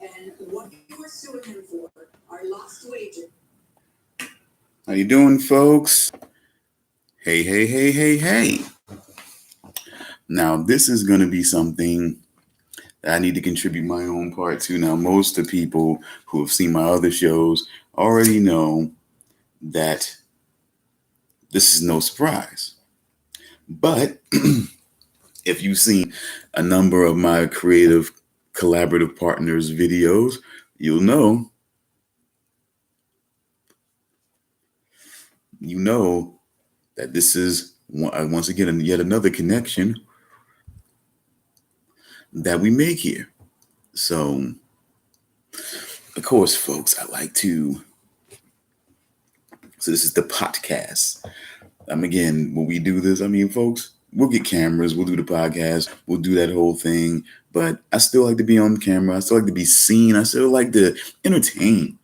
And what you were suing him for are lost wages. How you doing, folks? Hey, hey, hey, hey, hey. Now, this is going to be something that I need to contribute my own part to. Now, most of the people who have seen my other shows already know that this is no surprise. But if you've seen a number of my creative collaborative partners' videos, you'll know that this is once again yet another connection that we make here. So, of course, folks, so this is the podcast. Again, when we do this, folks, we'll get cameras, we'll do the podcast, we'll do that whole thing. But I still like to be on camera. I still like to be seen. I still like to entertain.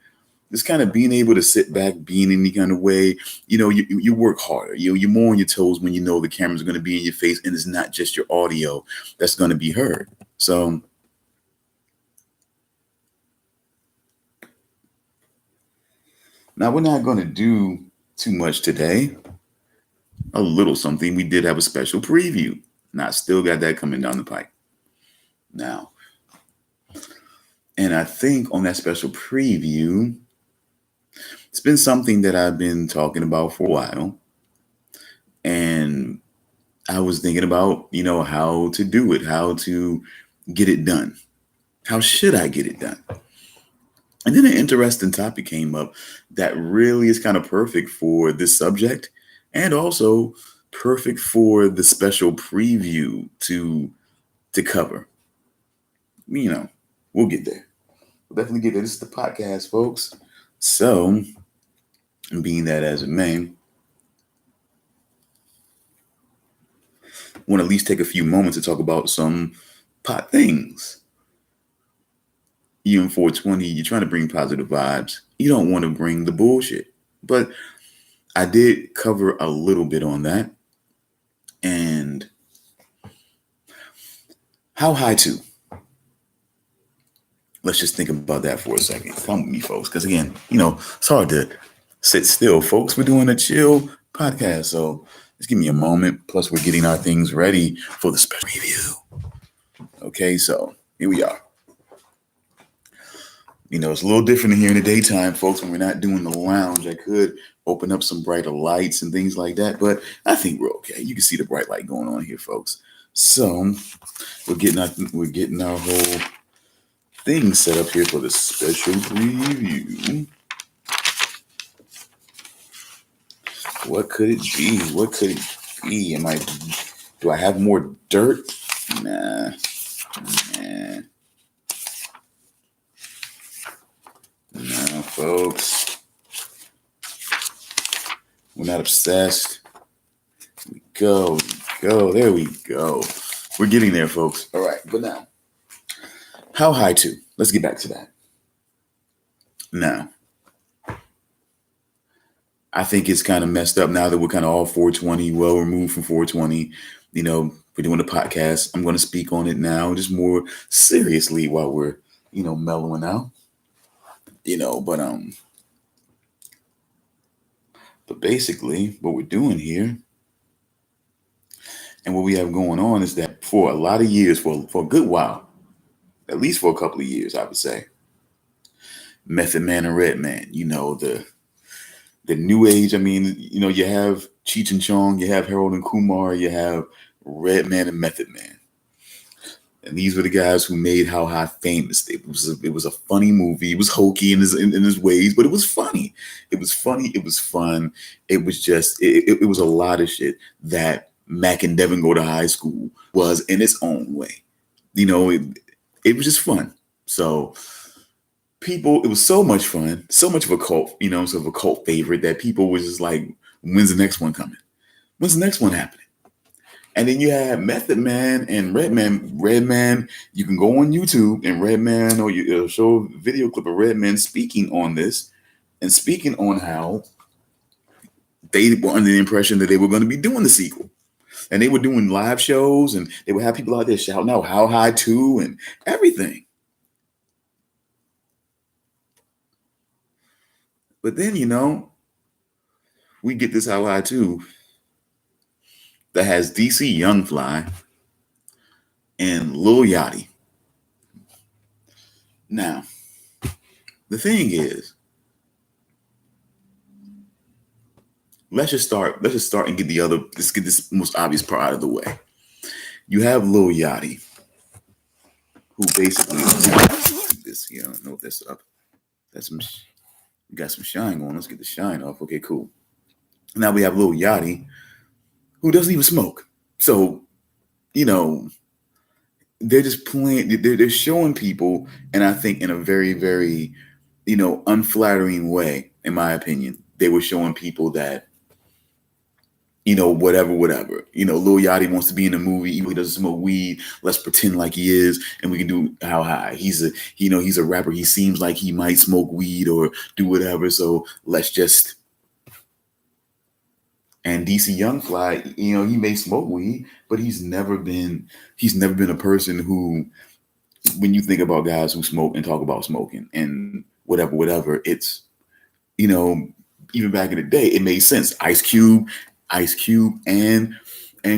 Just kind of being able to sit back, be in any kind of way. You work harder. You're more on your toes when you know the camera's going to be in your face and it's not just your audio that's going to be heard. So now we're not going to do too much today. A little something. We did have a special preview. Now I still got that coming down the pipe. Now, and I think on that special preview, it's been something that I've been talking about for a while. And I was thinking about, how to do it, how to get it done. How should I get it done? And then an interesting topic came up that really is kind of perfect for this subject and also perfect for the special preview to cover. We'll get there. We'll definitely get there. This is the podcast, folks. So, being that as it may, I want to at least take a few moments to talk about some pot things. You in 420, you're trying to bring positive vibes. You don't want to bring the bullshit. But I did cover a little bit on that. And how high to? Let's just think about that for a second. Come with me, folks. Because again, it's hard to sit still, folks. We're doing a chill podcast. So just give me a moment. Plus, we're getting our things ready for the special review. Okay, so here we are. It's a little different in here in the daytime, folks, when we're not doing the lounge. I could open up some brighter lights and things like that, but I think we're okay. You can see the bright light going on here, folks. So we're getting our whole thing set up here for the special preview. What could it be? What could it be? Do I have more dirt? Nah. No, folks. We're not obsessed. Go. There we go. We're getting there, folks. All right, but now, how high to? Let's get back to that. Now, I think it's kind of messed up now that we're kind of all 420, well removed from 420. We're doing a podcast. I'm going to speak on it now, just more seriously while we're, mellowing out. But basically what we're doing here and what we have going on is that for a lot of years, for a good while, at least for a couple of years, I would say, Method Man and Redman, the new age. You have Cheech and Chong, you have Harold and Kumar, you have Redman and Method Man. And these were the guys who made How High famous. It was a funny movie. It was hokey in his ways, but it was funny. It was funny. It was fun. It was just, it was a lot of shit that Mac and Devin Go to High School was in its own way. It was just fun. So it was so much fun, so much of a cult, sort of a cult favorite that people was just like, when's the next one coming? When's the next one happening? And then you have Method Man and Redman. Redman, you can go on YouTube and Redman, or it'll show a video clip of Redman speaking on this and speaking on how they were under the impression that they were going to be doing the sequel. And they were doing live shows and they would have people out there shouting out How High To and everything. But then, we get this ally too that has DC Young Fly and Lil Yachty. Now, the thing is, let's just start and let's get this most obvious part out of the way. You have Lil Yachty, who basically this here. I don't know if that's up. That's some we got some shine going. Let's get the shine off. Okay, cool. Now we have Lil Yachty, who doesn't even smoke. So, they're just playing, they're showing people, and I think in a very, very, unflattering way, in my opinion, they were showing people that, whatever. Lil Yachty wants to be in a movie, even if he doesn't smoke weed. Let's pretend like he is, and we can do how high. He's a rapper. He seems like he might smoke weed or do whatever. So let's just. And DC Young Fly, he may smoke weed, but he's never been a person who, when you think about guys who smoke and talk about smoking and whatever, it's, even back in the day, it made sense. Ice Cube, and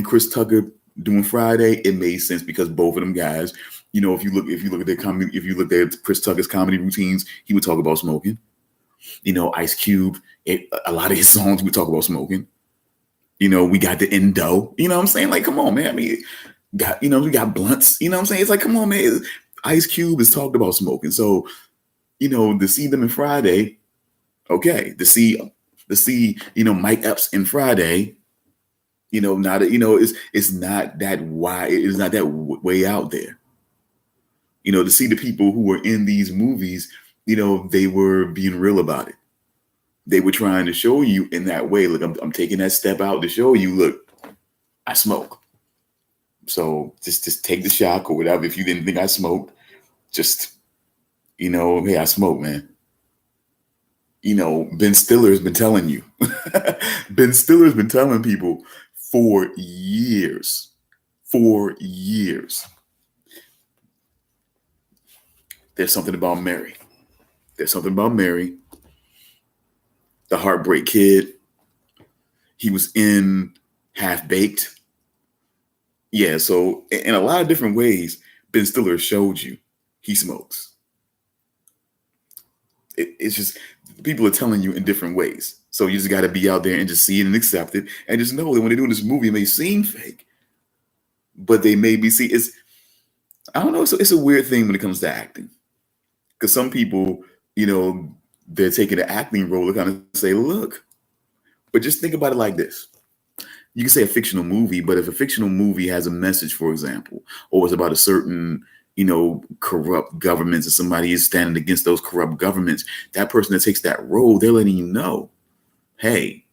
Chris Tucker doing Friday, it made sense because both of them guys, if you look at their comedy, if you look at Chris Tucker's comedy routines, he would talk about smoking. Ice Cube, a lot of his songs would talk about smoking. We got the endo. You know what I'm saying? Like, come on, man. I mean, we got blunts. You know what I'm saying? It's like, come on, man. Ice Cube has talked about smoking. So, to see them in Friday, okay. To see, Mike Epps in Friday, not it's not that wide. It's not that way out there. To see the people who were in these movies, they were being real about it. They were trying to show you in that way. Look, I'm taking that step out to show you, look, I smoke. So just take the shock or whatever. If you didn't think I smoked, just, hey, I smoke, man. Ben Stiller's been telling you. Ben Stiller's been telling people for years. There's something about Mary. The Heartbreak Kid. He was in Half Baked. Yeah, so in a lot of different ways, Ben Stiller showed you he smokes. It's just people are telling you in different ways. So you just got to be out there and just see it and accept it, and just know that when they're doing this movie, it may seem fake, but they may be I don't know. So it's a weird thing when it comes to acting, because some people, they're taking the acting role to kind of say, look, but just think about it like this. You can say a fictional movie, but if a fictional movie has a message, for example, or it's about a certain, corrupt governments, and somebody is standing against those corrupt governments, that person that takes that role, they're letting you know, hey,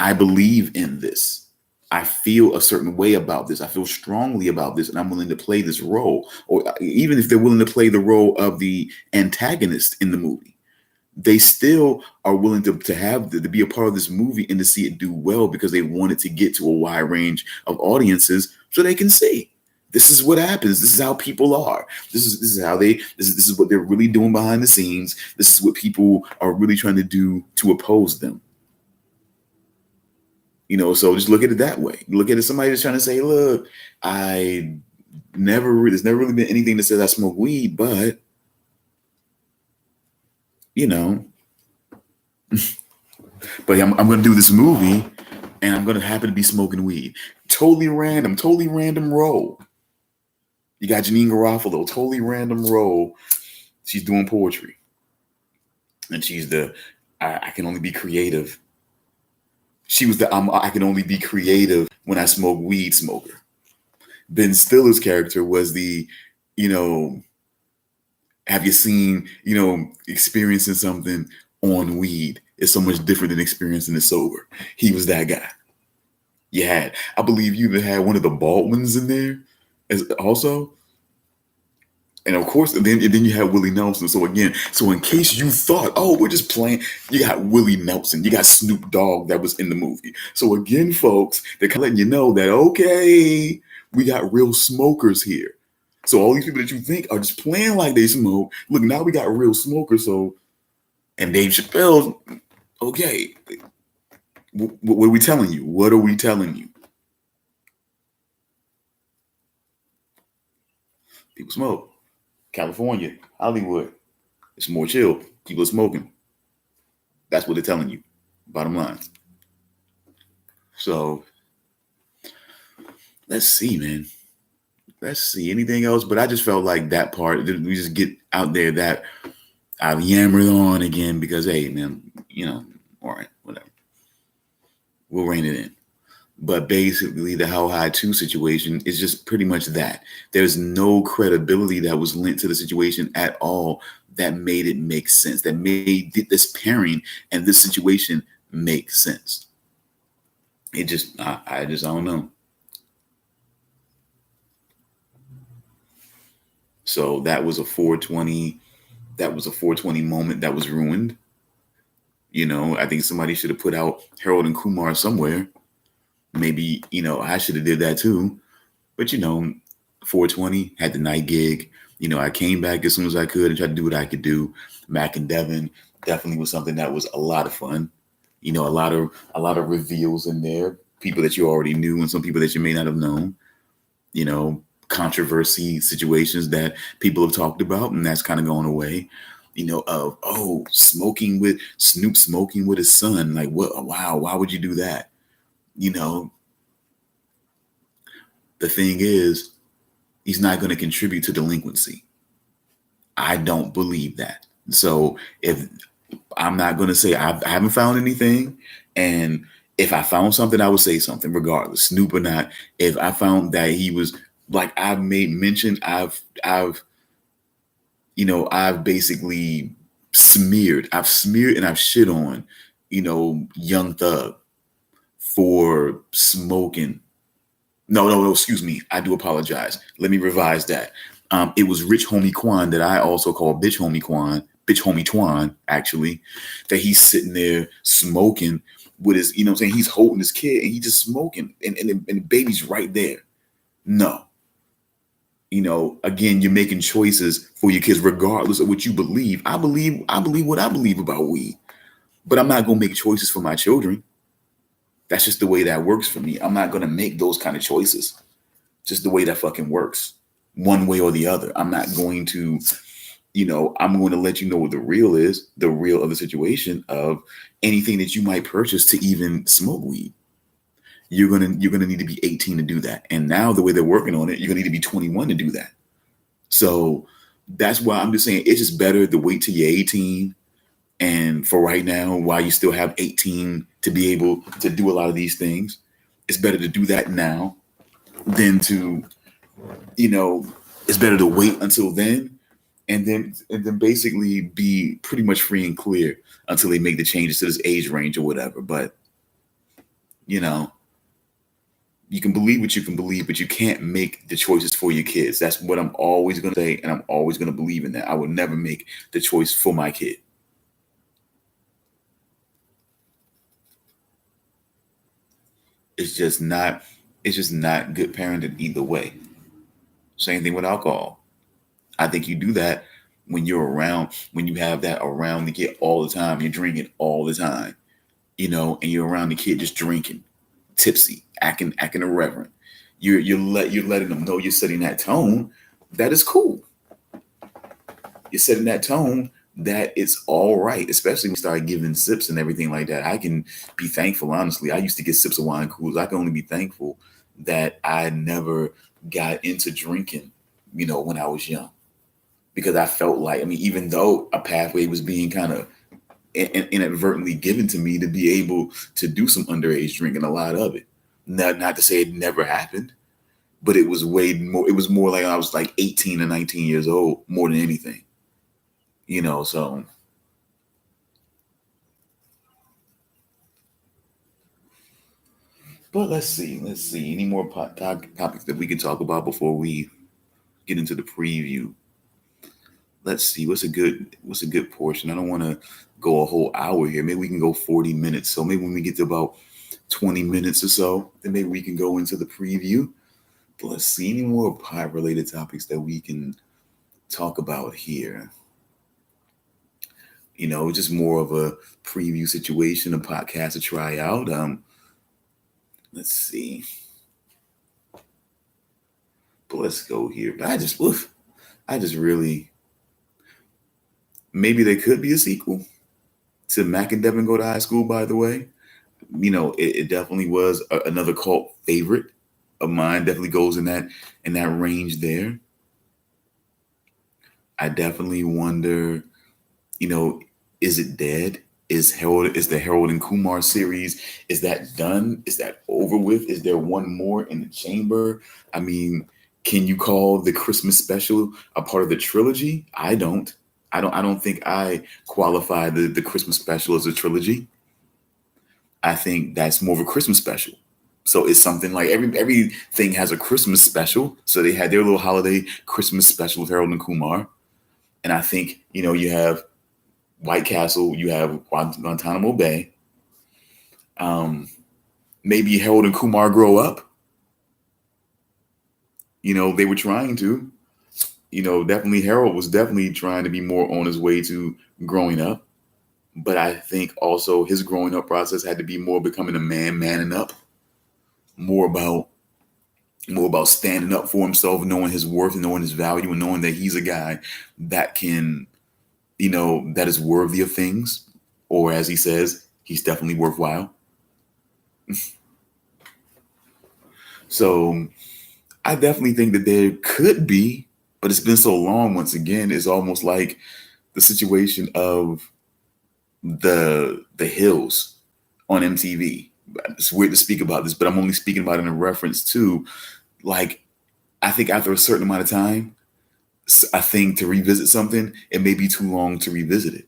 I believe in this. I feel a certain way about this. I feel strongly about this, and I'm willing to play this role. Or even if they're willing to play the role of the antagonist in the movie, they still are willing to be a part of this movie and to see it do well, because they want it to get to a wide range of audiences so they can see this is what happens. This is how people are. This is what they're really doing behind the scenes. This is what people are really trying to do to oppose them. So just look at it that way. Look at it, somebody just trying to say, look, there's never really been anything that says I smoke weed, but, but I'm going to do this movie and I'm going to happen to be smoking weed. Totally random role. You got Janine Garofalo, totally random role. She's doing poetry. And she's I can only be creative. She was I can only be creative when I smoke weed smoker. Ben Stiller's character was the, have you seen, experiencing something on weed is so much different than experiencing it sober. He was that guy. I believe you even had one of the Baldwins in there as also. And of course, and then you have Willie Nelson. So in case you thought, oh, we're just playing, you got Willie Nelson, you got Snoop Dogg that was in the movie. So again, folks, they're kind of letting you know that, okay, we got real smokers here. So all these people that you think are just playing like they smoke, look, now we got real smokers. So, and Dave Chappelle, okay, what are we telling you? What are we telling you? People smoke. California, Hollywood, it's more chill. People are smoking. That's what they're telling you. Bottom line. So let's see, man. Let's see anything else. But I just felt like that part. We just get out there that I've yammered on again because, hey, man, all right, whatever. We'll rein it in. But basically, the How High 2 situation is just pretty much that. There's no credibility that was linked to the situation at all that made it make sense, that made this pairing and this situation make sense. It just, I don't know. So that was a 420. That was a 420 moment that was ruined. I think somebody should have put out Harold and Kumar somewhere. Maybe, I should have did that too. But, 420 had the night gig. I came back as soon as I could and tried to do what I could do. Mac and Devin definitely was something that was a lot of fun. A lot of reveals in there. People that you already knew and some people that you may not have known. Controversy situations that people have talked about, and that's kind of going away. Smoking with Snoop, smoking with his son. Like, what? Wow, why would you do that? The thing is, he's not going to contribute to delinquency. I don't believe that. So if I'm not going to say I haven't found anything, and if I found something, I would say something regardless, Snoop or not. If I found that he was, like I've made mention, I've basically smeared and I've shit on, Young Thug for smoking. No, excuse me. I do apologize. Let me revise that. It was Rich Homie Quan that I also call Bitch Homie Twan, actually, that he's sitting there smoking with his, he's holding his kid and he's just smoking and the baby's right there. No. Again, you're making choices for your kids regardless of what you believe. I believe what I believe about weed, but I'm not going to make choices for my children. That's just the way that works for me. I'm not going to make those kind of choices. Just the way that fucking works. One way or the other. I'm not going to, I'm going to let you know what the real is, the real of the situation of anything that you might purchase to even smoke weed. You're gonna need to be 18 to do that. And now the way they're working on it, you're gonna need to be 21 to do that. So that's why I'm just saying it's just better to wait till you're 18. And for right now, while you still have 18 to be able to do a lot of these things, it's better to do that now than to, it's better to wait until then and then basically be pretty much free and clear until they make the changes to this age range or whatever. But, you can believe what you can believe, but you can't make the choices for your kids. That's what I'm always going to say, and I'm always going to believe in that. I would never make the choice for my kid. It's just not good parenting either way. Same thing with alcohol. I think you do that when you have that around the kid all the time. You're drinking all the time, and you're around the kid just drinking, tipsy, acting irreverent. You're letting them know you're setting that tone. That is cool. You're setting that tone that it's all right, especially when you start giving sips and everything like that. I can be thankful, honestly. I used to get sips of wine coolers. I can only be thankful that I never got into drinking, when I was young, because I felt like, even though a pathway was being kind of inadvertently given to me to be able to do some underage drinking, a lot of it. Not to say it never happened, but it was way more. It was more like I was like 18 or 19 years old, more than anything. So but let's see any more topics that we can talk about before we get into the preview. Let's see what's a good portion. I don't want to go a whole hour here. Maybe we can go 40 minutes. So maybe when we get to about 20 minutes or so, then maybe we can go into the preview. Let's see any more pot related topics that we can talk about here. Just more of a preview situation, a podcast to try out. Let's see. But let's go here. But I just really, maybe there could be a sequel to Mac and Devin Go to High School, by the way. It definitely was another cult favorite of mine. Definitely goes in that range there. I definitely wonder, you know, is it dead? Is the Harold and Kumar series, is that done? Is that over with? Is there one more in the chamber? I mean, can you call the Christmas special a part of the trilogy? I don't think I qualify the Christmas special as a trilogy. I think that's more of a Christmas special. So it's something like everything has a Christmas special. So they had their little holiday Christmas special with Harold and Kumar. And I think, you have White Castle, you have Guantanamo Bay. Maybe Harold and Kumar grow up. They were trying to. Definitely Harold was definitely trying to be more on his way to growing up. But I think also his growing up process had to be more becoming a man, manning up, more about standing up for himself, knowing his worth, knowing his value, and knowing that he's a guy that can, that is worthy of things, or as he says, he's definitely worthwhile. So I definitely think that there could be, but it's been so long. Once again, it's almost like the situation of the Hills on MTV. It's weird to speak about this, but I'm only speaking about it in reference to, like, I think after a certain amount of time, I think to revisit something, it may be too long to revisit it,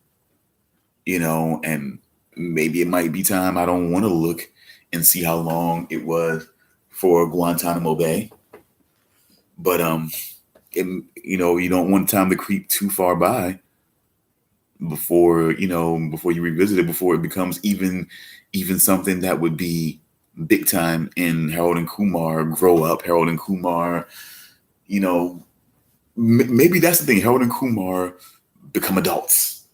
and maybe it might be time. I don't want to look and see how long it was for Guantanamo Bay, but you don't want time to creep too far by before you revisit it, before it becomes even something that would be big time in Harold and Kumar grow up. Harold and Kumar, maybe that's the thing. Harold and Kumar become adults,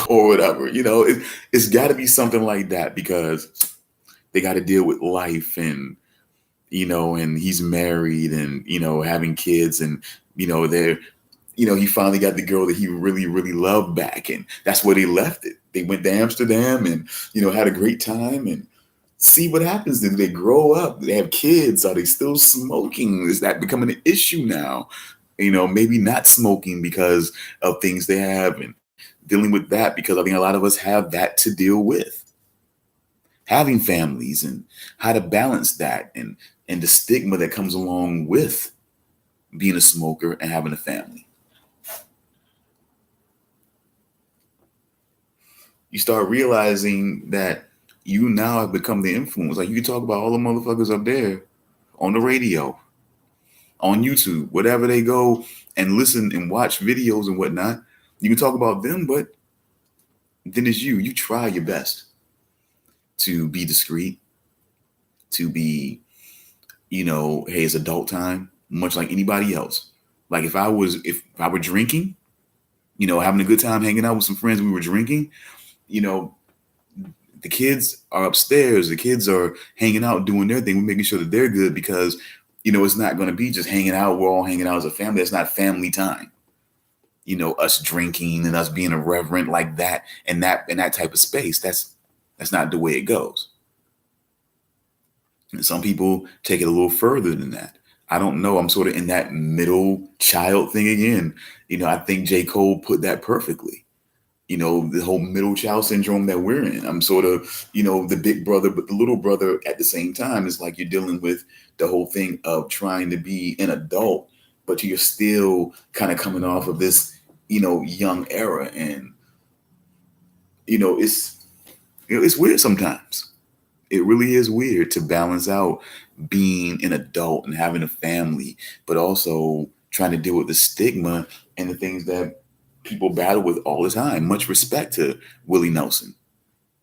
or whatever. It's got to be something like that, because they got to deal with life, and and he's married, and having kids, and they're he finally got the girl that he really, really loved back. And that's where they left it. They went to Amsterdam and, had a great time, and see what happens. Then they grow up, they have kids. Are they still smoking? Is that becoming an issue now? Maybe not smoking because of things they have, and dealing with that, because I think a lot of us have that to deal with. Having families and how to balance that, and the stigma that comes along with being a smoker and having a family. You start realizing that you now have become the influence. Like, you can talk about all the motherfuckers up there on the radio, on YouTube, whatever they go and listen and watch videos and whatnot. You can talk about them, but then it's you. You try your best to be discreet, to be, hey, it's adult time, much like anybody else. Like if I were drinking, having a good time hanging out with some friends, we were drinking, the kids are upstairs, the kids are hanging out, doing their thing. We're making sure that they're good, because, it's not going to be just hanging out. We're all hanging out as a family. It's not family time. Us drinking and us being irreverent like that, and that type of space. That's not the way it goes. And some people take it a little further than that. I don't know. I'm sort of in that middle child thing again. I think J. Cole put that perfectly. The whole middle child syndrome that we're in. I'm sort of, the big brother, but the little brother at the same time. Is like you're dealing with the whole thing of trying to be an adult, but you're still kind of coming off of this, young era. And, it's weird sometimes. It really is weird to balance out being an adult and having a family, but also trying to deal with the stigma and the things that people battle with all the time. Much respect to Willie Nelson,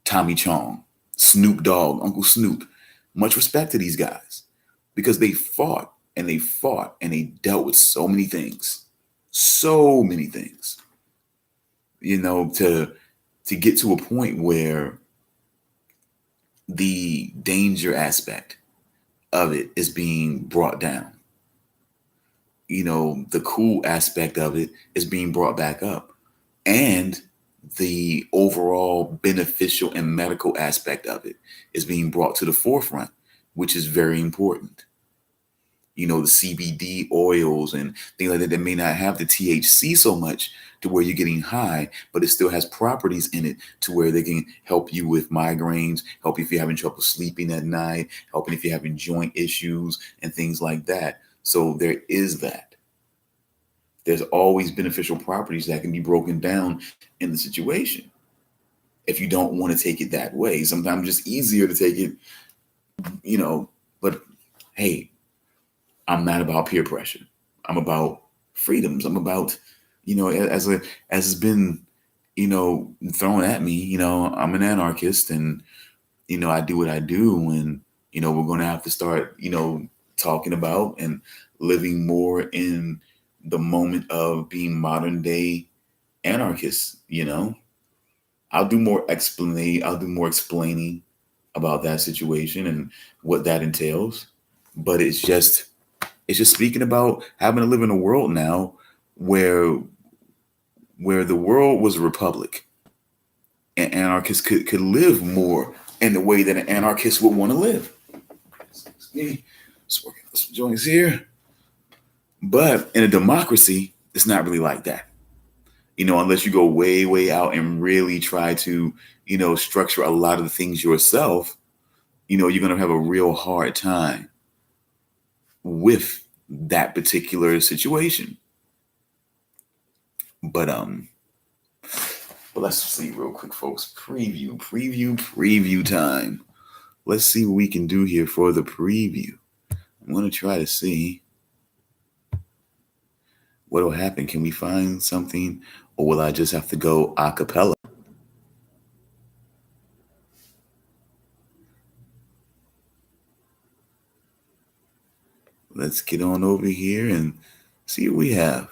Tommy Chong, Snoop Dogg, Uncle Snoop. Much respect to these guys. because they fought and they fought and they dealt with so many things, to get to a point where the danger aspect of it is being brought down. The cool aspect of it is being brought back up. And the overall beneficial and medical aspect of it is being brought to the forefront, which is very important. The CBD oils and things like that that may not have the THC so much to where you're getting high, but it still has properties in it to where they can help you with migraines, help you if you're having trouble sleeping at night, helping if you're having joint issues and things like that. So there is that. There's always beneficial properties that can be broken down in the situation if you don't want to take it that way. Sometimes it's easier to take it, but hey, I'm not about peer pressure. I'm about freedoms. I'm about, as it's been, thrown at me, I'm an anarchist and, I do what I do. And, we're going to have to start, talking about and living more in the moment of being modern day anarchists. I'll do more explaining about that situation and what that entails. But it's just speaking about having to live in a world now where the world was a republic and anarchists could live more in the way that an anarchist would want to live. Excuse me. Just working on some joints here. But in a democracy, it's not really like that. Unless you go way, way out and really try to, structure a lot of the things yourself, you're going to have a real hard time with that particular situation. But let's see real quick, folks. Preview time. Let's see what we can do here for the preview. I'm going to try to see what will happen. Can we find something, or will I just have to go a cappella? Let's get on over here and see what we have.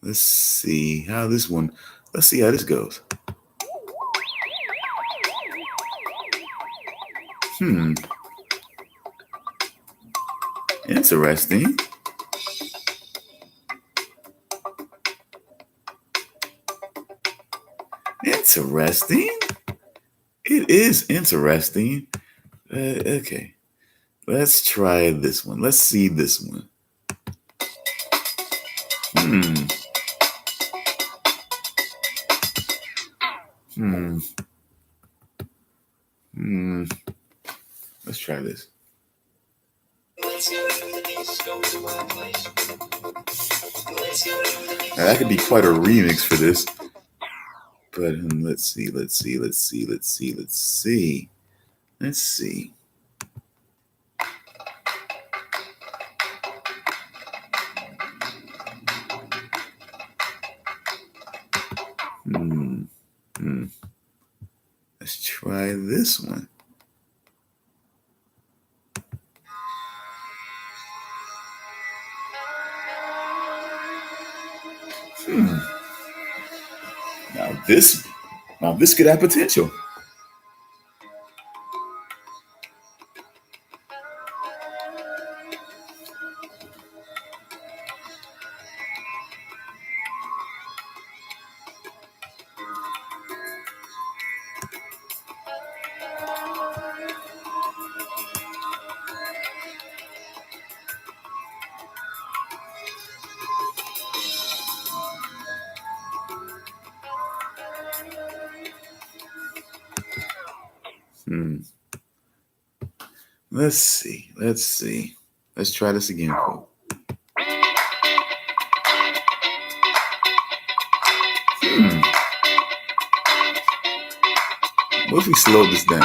Let's see how this goes. Interesting. It is interesting. Okay. Let's try this one. Let's see this one. Let's try this. Now that could be quite a remix for this. But let's see. Let's try this one. Now this could have potential. Let's see. Let's try this again. What if we slow this down?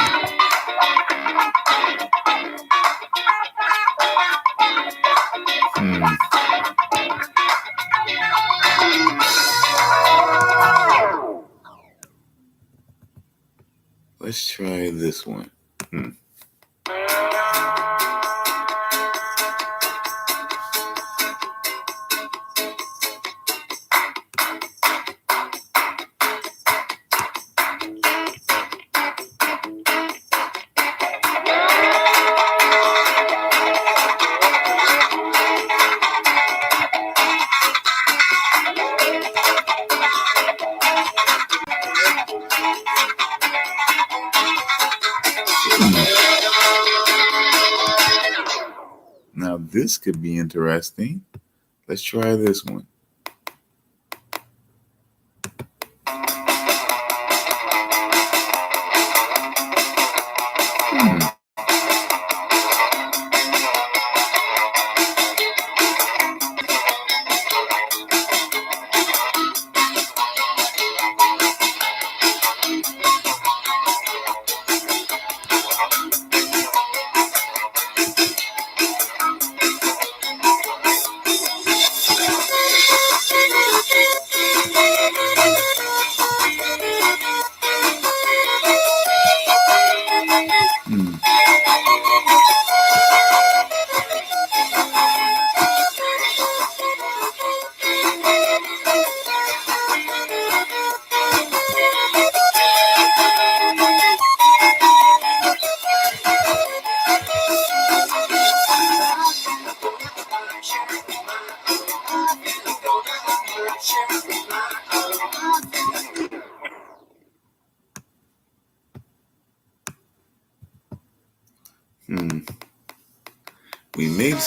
Let's try this one. Now this could be interesting. Let's try this one. We made.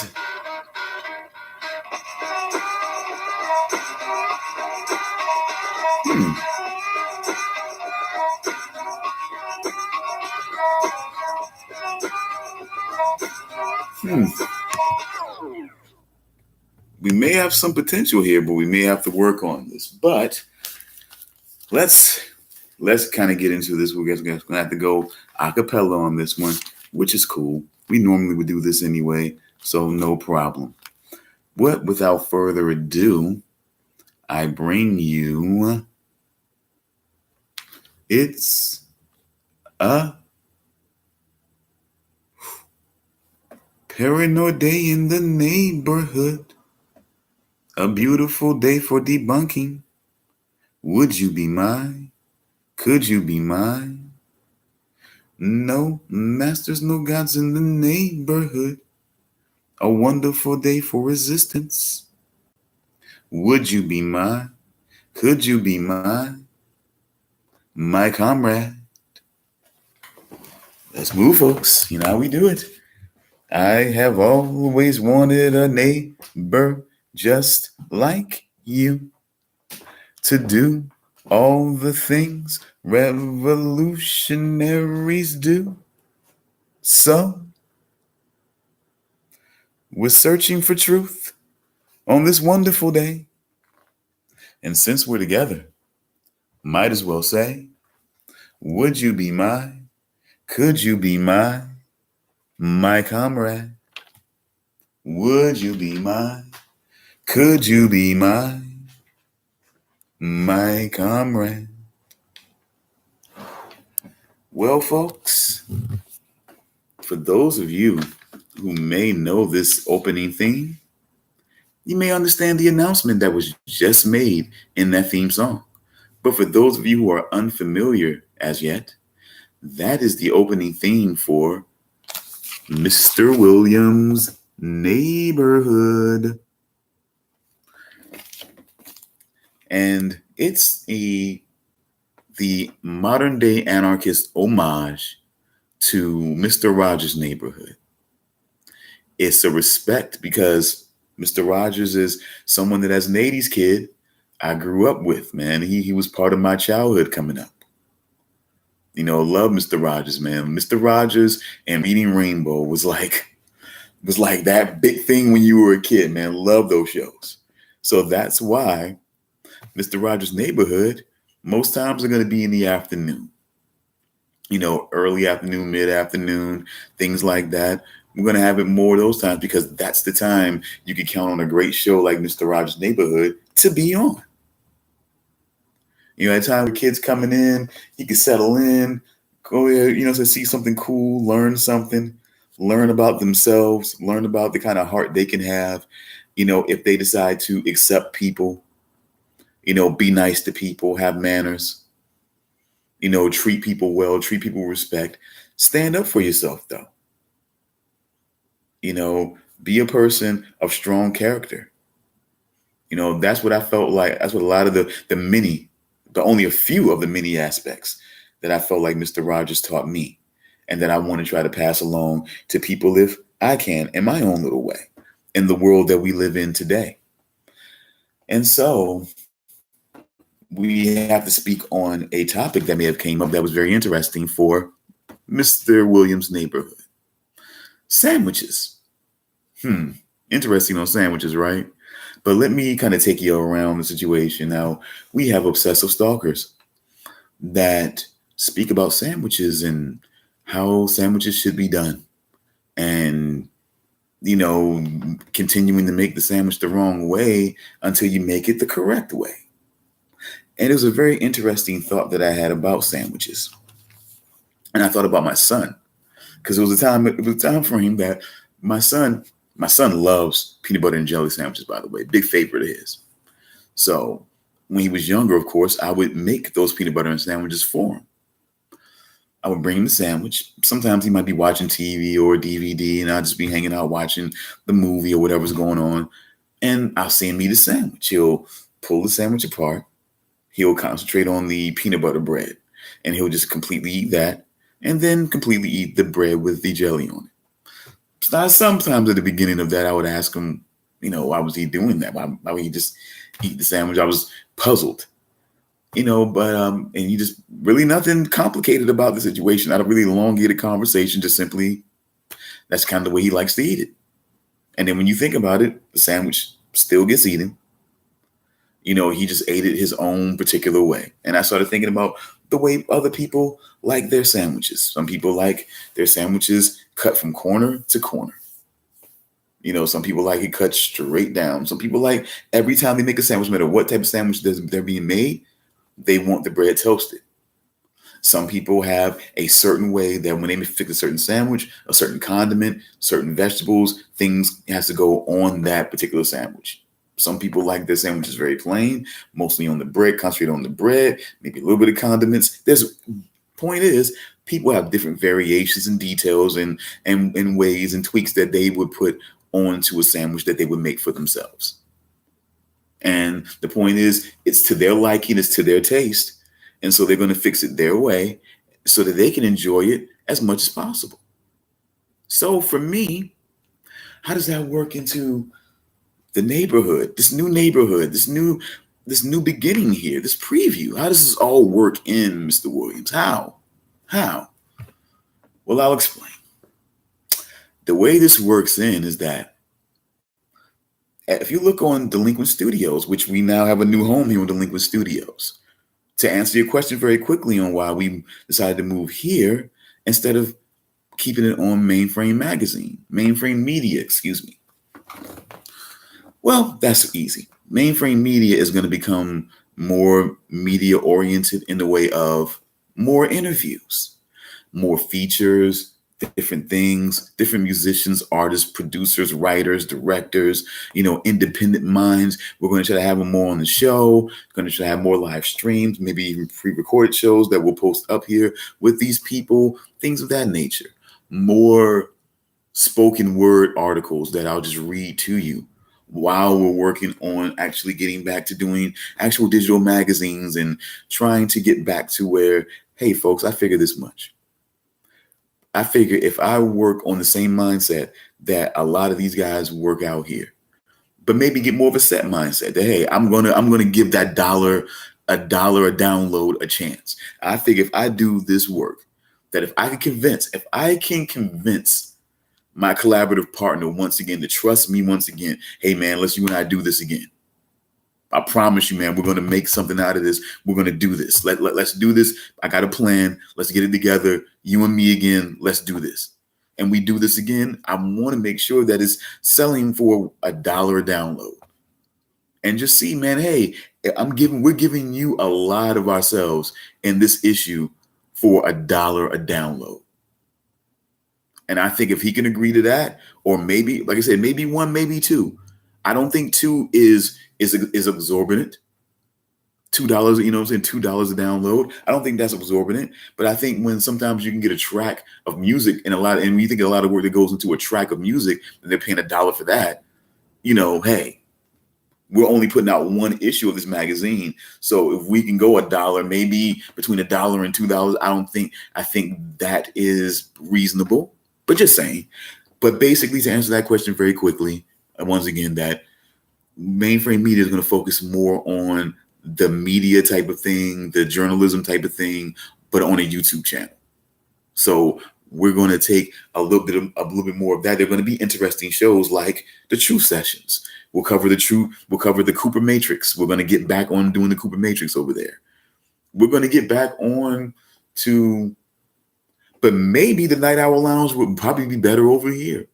We may have some potential here, but we may have to work on this. But let's kind of get into this. We're going to have to go a cappella on this one, which is cool. We normally would do this anyway, so no problem. But without further ado, I bring you It's a Paranoid Day in the Neighborhood. A beautiful day for debunking. Would you be mine? Could you be mine? No masters, no gods in the neighborhood. A wonderful day for resistance. Would you be mine? Could you be mine? My comrade. Let's move, folks. You know how we do it. I have always wanted a neighbor just like you to do all the things revolutionaries do. So, we're searching for truth on this wonderful day. And since we're together, might as well say, would you be mine? Could you be mine? My comrade. Would you be mine? Could you be mine? My comrade. Well, folks, for those of you who may know this opening theme, you may understand the announcement that was just made in that theme song. But for those of you who are unfamiliar as yet, that is the opening theme for Mr. Williams' Neighborhood. And it's the modern day anarchist homage to Mr. Rogers' Neighborhood. It's a respect because Mr. Rogers is someone that as an 80s kid, I grew up with, man. He was part of my childhood coming up. You know, love Mr. Rogers, man. Mr. Rogers and Reading Rainbow was like that big thing when you were a kid, man. Love those shows. So that's why Mr. Rogers' Neighborhood most times are going to be in the afternoon. You know, early afternoon, mid-afternoon, things like that. We're going to have it more those times because that's the time you can count on a great show like Mr. Rogers' Neighborhood to be on. You know, at time with kids coming in, he can settle in, go ahead, to see something cool, learn something, learn about themselves, learn about the kind of heart they can have, if they decide to accept people, be nice to people, have manners, treat people well, treat people with respect. Stand up for yourself, though. Be a person of strong character. That's what I felt like. That's what a lot of the only a few of the many aspects that I felt like Mr. Rogers taught me, and that I want to try to pass along to people if I can, in my own little way, in the world that we live in today. And so we have to speak on a topic that may have came up that was very interesting for Mr. Williams' neighborhood. Sandwiches. Interesting on sandwiches, right? But let me kind of take you around the situation. Now, we have obsessive stalkers that speak about sandwiches and how sandwiches should be done. And, continuing to make the sandwich the wrong way until you make it the correct way. And it was a very interesting thought that I had about sandwiches. And I thought about my son, because it was a time frame that my son loves peanut butter and jelly sandwiches, by the way, big favorite of his. So when he was younger, of course, I would make those peanut butter and sandwiches for him. I would bring him the sandwich. Sometimes he might be watching TV or DVD, and I'd just be hanging out watching the movie or whatever's going on. And I'll see him eat a sandwich. He'll pull the sandwich apart. He'll concentrate on the peanut butter bread, and he'll just completely eat that, and then completely eat the bread with the jelly on it. So sometimes at the beginning of that, I would ask him, why was he doing that? Why would he just eat the sandwich? I was puzzled, but and you just really nothing complicated about the situation. Not a really elongated conversation, just simply that's kind of the way he likes to eat it. And then when you think about it, the sandwich still gets eaten. He just ate it his own particular way. And I started thinking about the way other people like their sandwiches. Some people like their sandwiches cut from corner to corner. Some people like it cut straight down. Some people like every time they make a sandwich, no matter what type of sandwich they're being made, they want the bread toasted. Some people have a certain way that when they fix a certain sandwich, a certain condiment, certain vegetables, things has to go on that particular sandwich. Some people like their sandwiches very plain, mostly on the bread, concentrate on the bread, maybe a little bit of condiments. Point is, people have different variations and details and ways and tweaks that they would put onto a sandwich that they would make for themselves. And the point is, it's to their liking, it's to their taste. And so they're going to fix it their way so that they can enjoy it as much as possible. So for me, how does that work into the neighborhood, this new beginning here, this preview? How does this all work in, Mr. Williams? How? Well, I'll explain. The way this works in is that if you look on Delinquent Studios, which we now have a new home here on Delinquent Studios, to answer your question very quickly on why we decided to move here instead of keeping it on Mainframe Media, excuse me. Well, that's easy. Mainframe Media is going to become more media oriented in the way of more interviews, more features, different things, different musicians, artists, producers, writers, directors, independent minds. We're going to try to have them more on the show. Going to try to have more live streams, maybe even pre-recorded shows that we'll post up here with these people, things of that nature. More spoken word articles that I'll just read to you while we're working on actually getting back to doing actual digital magazines and trying to get back to where, hey, folks, I figure this much. I figure if I work on the same mindset that a lot of these guys work out here, but maybe get more of a set mindset that, hey, I'm gonna give that $1 a download a chance. I figure if I do this work, that if I can convince my collaborative partner once again to trust me once again, hey man, let's you and I do this again. I promise you, man, we're going to make something out of this. We're going to do this. Let's do this. I got a plan. Let's get it together. You and me again. Let's do this. And we do this again. I want to make sure that it's selling for $1 a download. And just see, man, hey, we're giving you a lot of ourselves in this issue for $1 a download. And I think if he can agree to that, or maybe, like I said, maybe one, maybe two. I don't think two is exorbitant. $2, you know what I'm saying? $2 a download. I don't think that's exorbitant. But I think when sometimes you can get a track of music and when you think of a lot of work that goes into a track of music and they're paying $1 for that, hey, we're only putting out one issue of this magazine. So if we can go $1, maybe between $1 and $2, I think that is reasonable. But just saying. But basically, to answer that question very quickly, once again, that mainframe media is going to focus more on the media type of thing, the journalism type of thing, but on a YouTube channel. So we're going to take a little bit more of that. They're going to be interesting shows like the Truth Sessions. We'll cover the Truth. We'll cover the Cooper Matrix. We're going to get back on doing the Cooper Matrix over there. We're going to get back on to, but maybe the Night Owl Lounge would probably be better over here.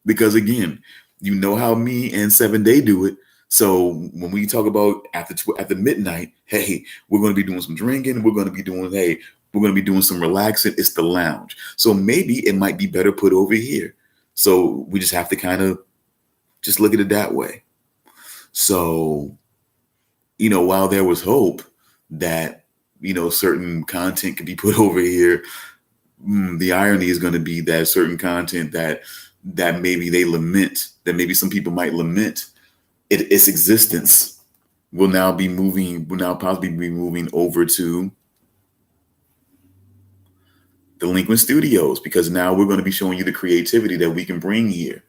Because again, you know how me and 7 Day do it. So when we talk about after midnight, hey, we're going to be doing some drinking. We're going to be doing some relaxing. It's the lounge. So maybe it might be better put over here. So we just have to kind of just look at it that way. So, while there was hope that, certain content could be put over here, the irony is going to be that certain content that maybe they lament, that maybe some people might lament, its existence will now possibly be moving over to Delinquent Studios, because now we're going to be showing you the creativity that we can bring here.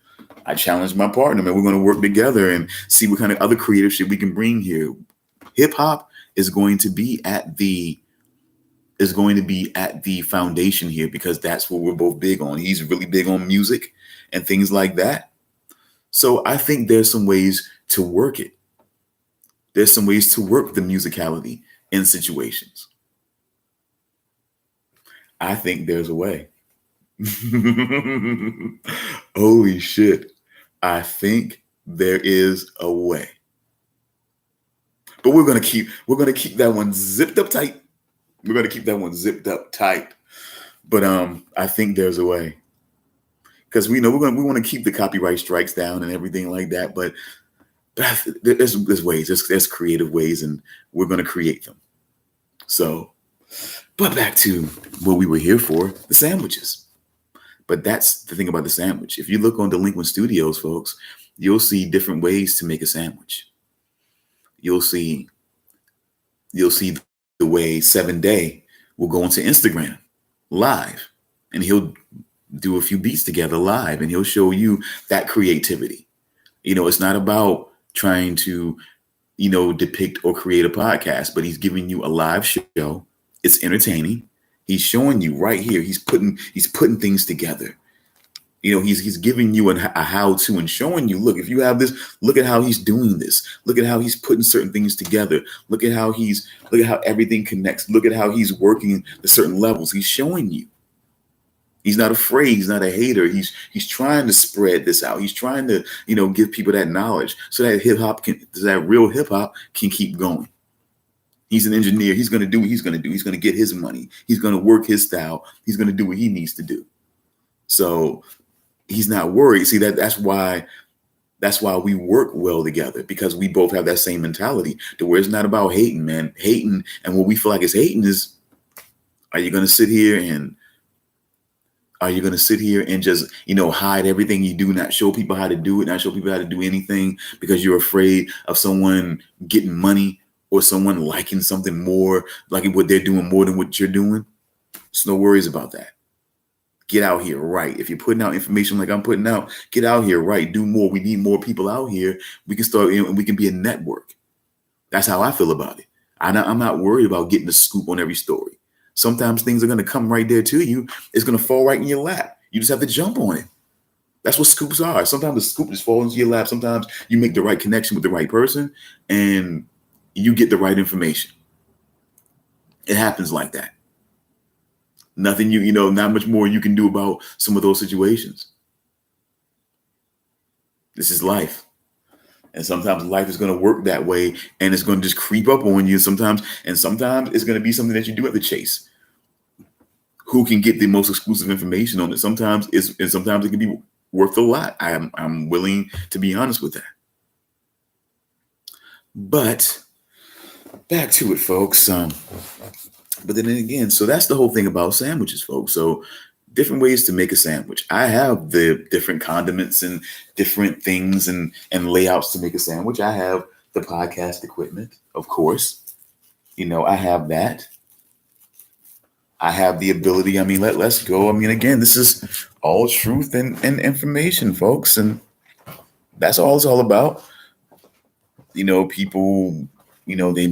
I challenged my partner, man. We're going to work together and see what kind of other creative shit we can bring here. Hip hop is going to be at the foundation here, because that's what we're both big on. He's really big on music and things like that. So I think there's some ways to work it. There's some ways to work the musicality in situations. I think there's a way. Holy shit. I think there is a way. But we're going to keep that one zipped up tight. We're going to keep that one zipped up tight. But I think there's a way. Because we want to keep the copyright strikes down and everything like that. But there's ways. There's creative ways, and we're going to create them. So, but back to what we were here for, the sandwiches. But that's the thing about the sandwich. If you look on Delinquent Studios, folks, you'll see different ways to make a sandwich. You'll see the way 7 Day will go into Instagram live, and he'll do a few beats together live, and he'll show you that creativity. It's not about trying to, depict or create a podcast, but he's giving you a live show. It's entertaining. He's showing you right here. He's putting things together. He's giving you a how-to and showing you, look, if you have this, look at how he's doing this. Look at how he's putting certain things together. Look at how everything connects. Look at how he's working the certain levels. He's showing you. He's not afraid. He's not a hater. He's trying to spread this out. He's trying to, give people that knowledge so that real hip hop can keep going. He's an engineer. He's going to do what he's going to do. He's going to get his money. He's going to work his style. He's going to do what he needs to do. So he's not worried. See, that's why we work well together, because we both have that same mentality to where it's not about hating, man. Hating, and what we feel like is hating is, are you going to sit here and just, hide everything you do, not show people how to do it, not show people how to do anything because you're afraid of someone getting money or someone liking something more, like what they're doing more than what you're doing? There's no worries about that. Get out here, right? If you're putting out information like I'm putting out, get out here, right? Do more. We need more people out here. We can start, and we can be a network. That's how I feel about it. I'm not worried about getting the scoop on every story. Sometimes things are going to come right there to you. It's going to fall right in your lap. You just have to jump on it. That's what scoops are. Sometimes the scoop just falls into your lap. Sometimes you make the right connection with the right person and you get the right information. It happens like that. Nothing not much more you can do about some of those situations. This is life. And sometimes life is going to work that way, and it's going to just creep up on you sometimes. And sometimes it's going to be something that you do have to chase. who can get the most exclusive information on it. Sometimes and sometimes it can be worth a lot. I'm willing to be honest with that. But back to it, folks. But then again, so that's the whole thing about sandwiches, folks. So different ways to make a sandwich. I have the different condiments and different things and layouts to make a sandwich. I have the podcast equipment, of course. I have that. I have the ability. I mean, let's go. I mean, again, this is all truth and information, folks. And that's all it's all about. People, they,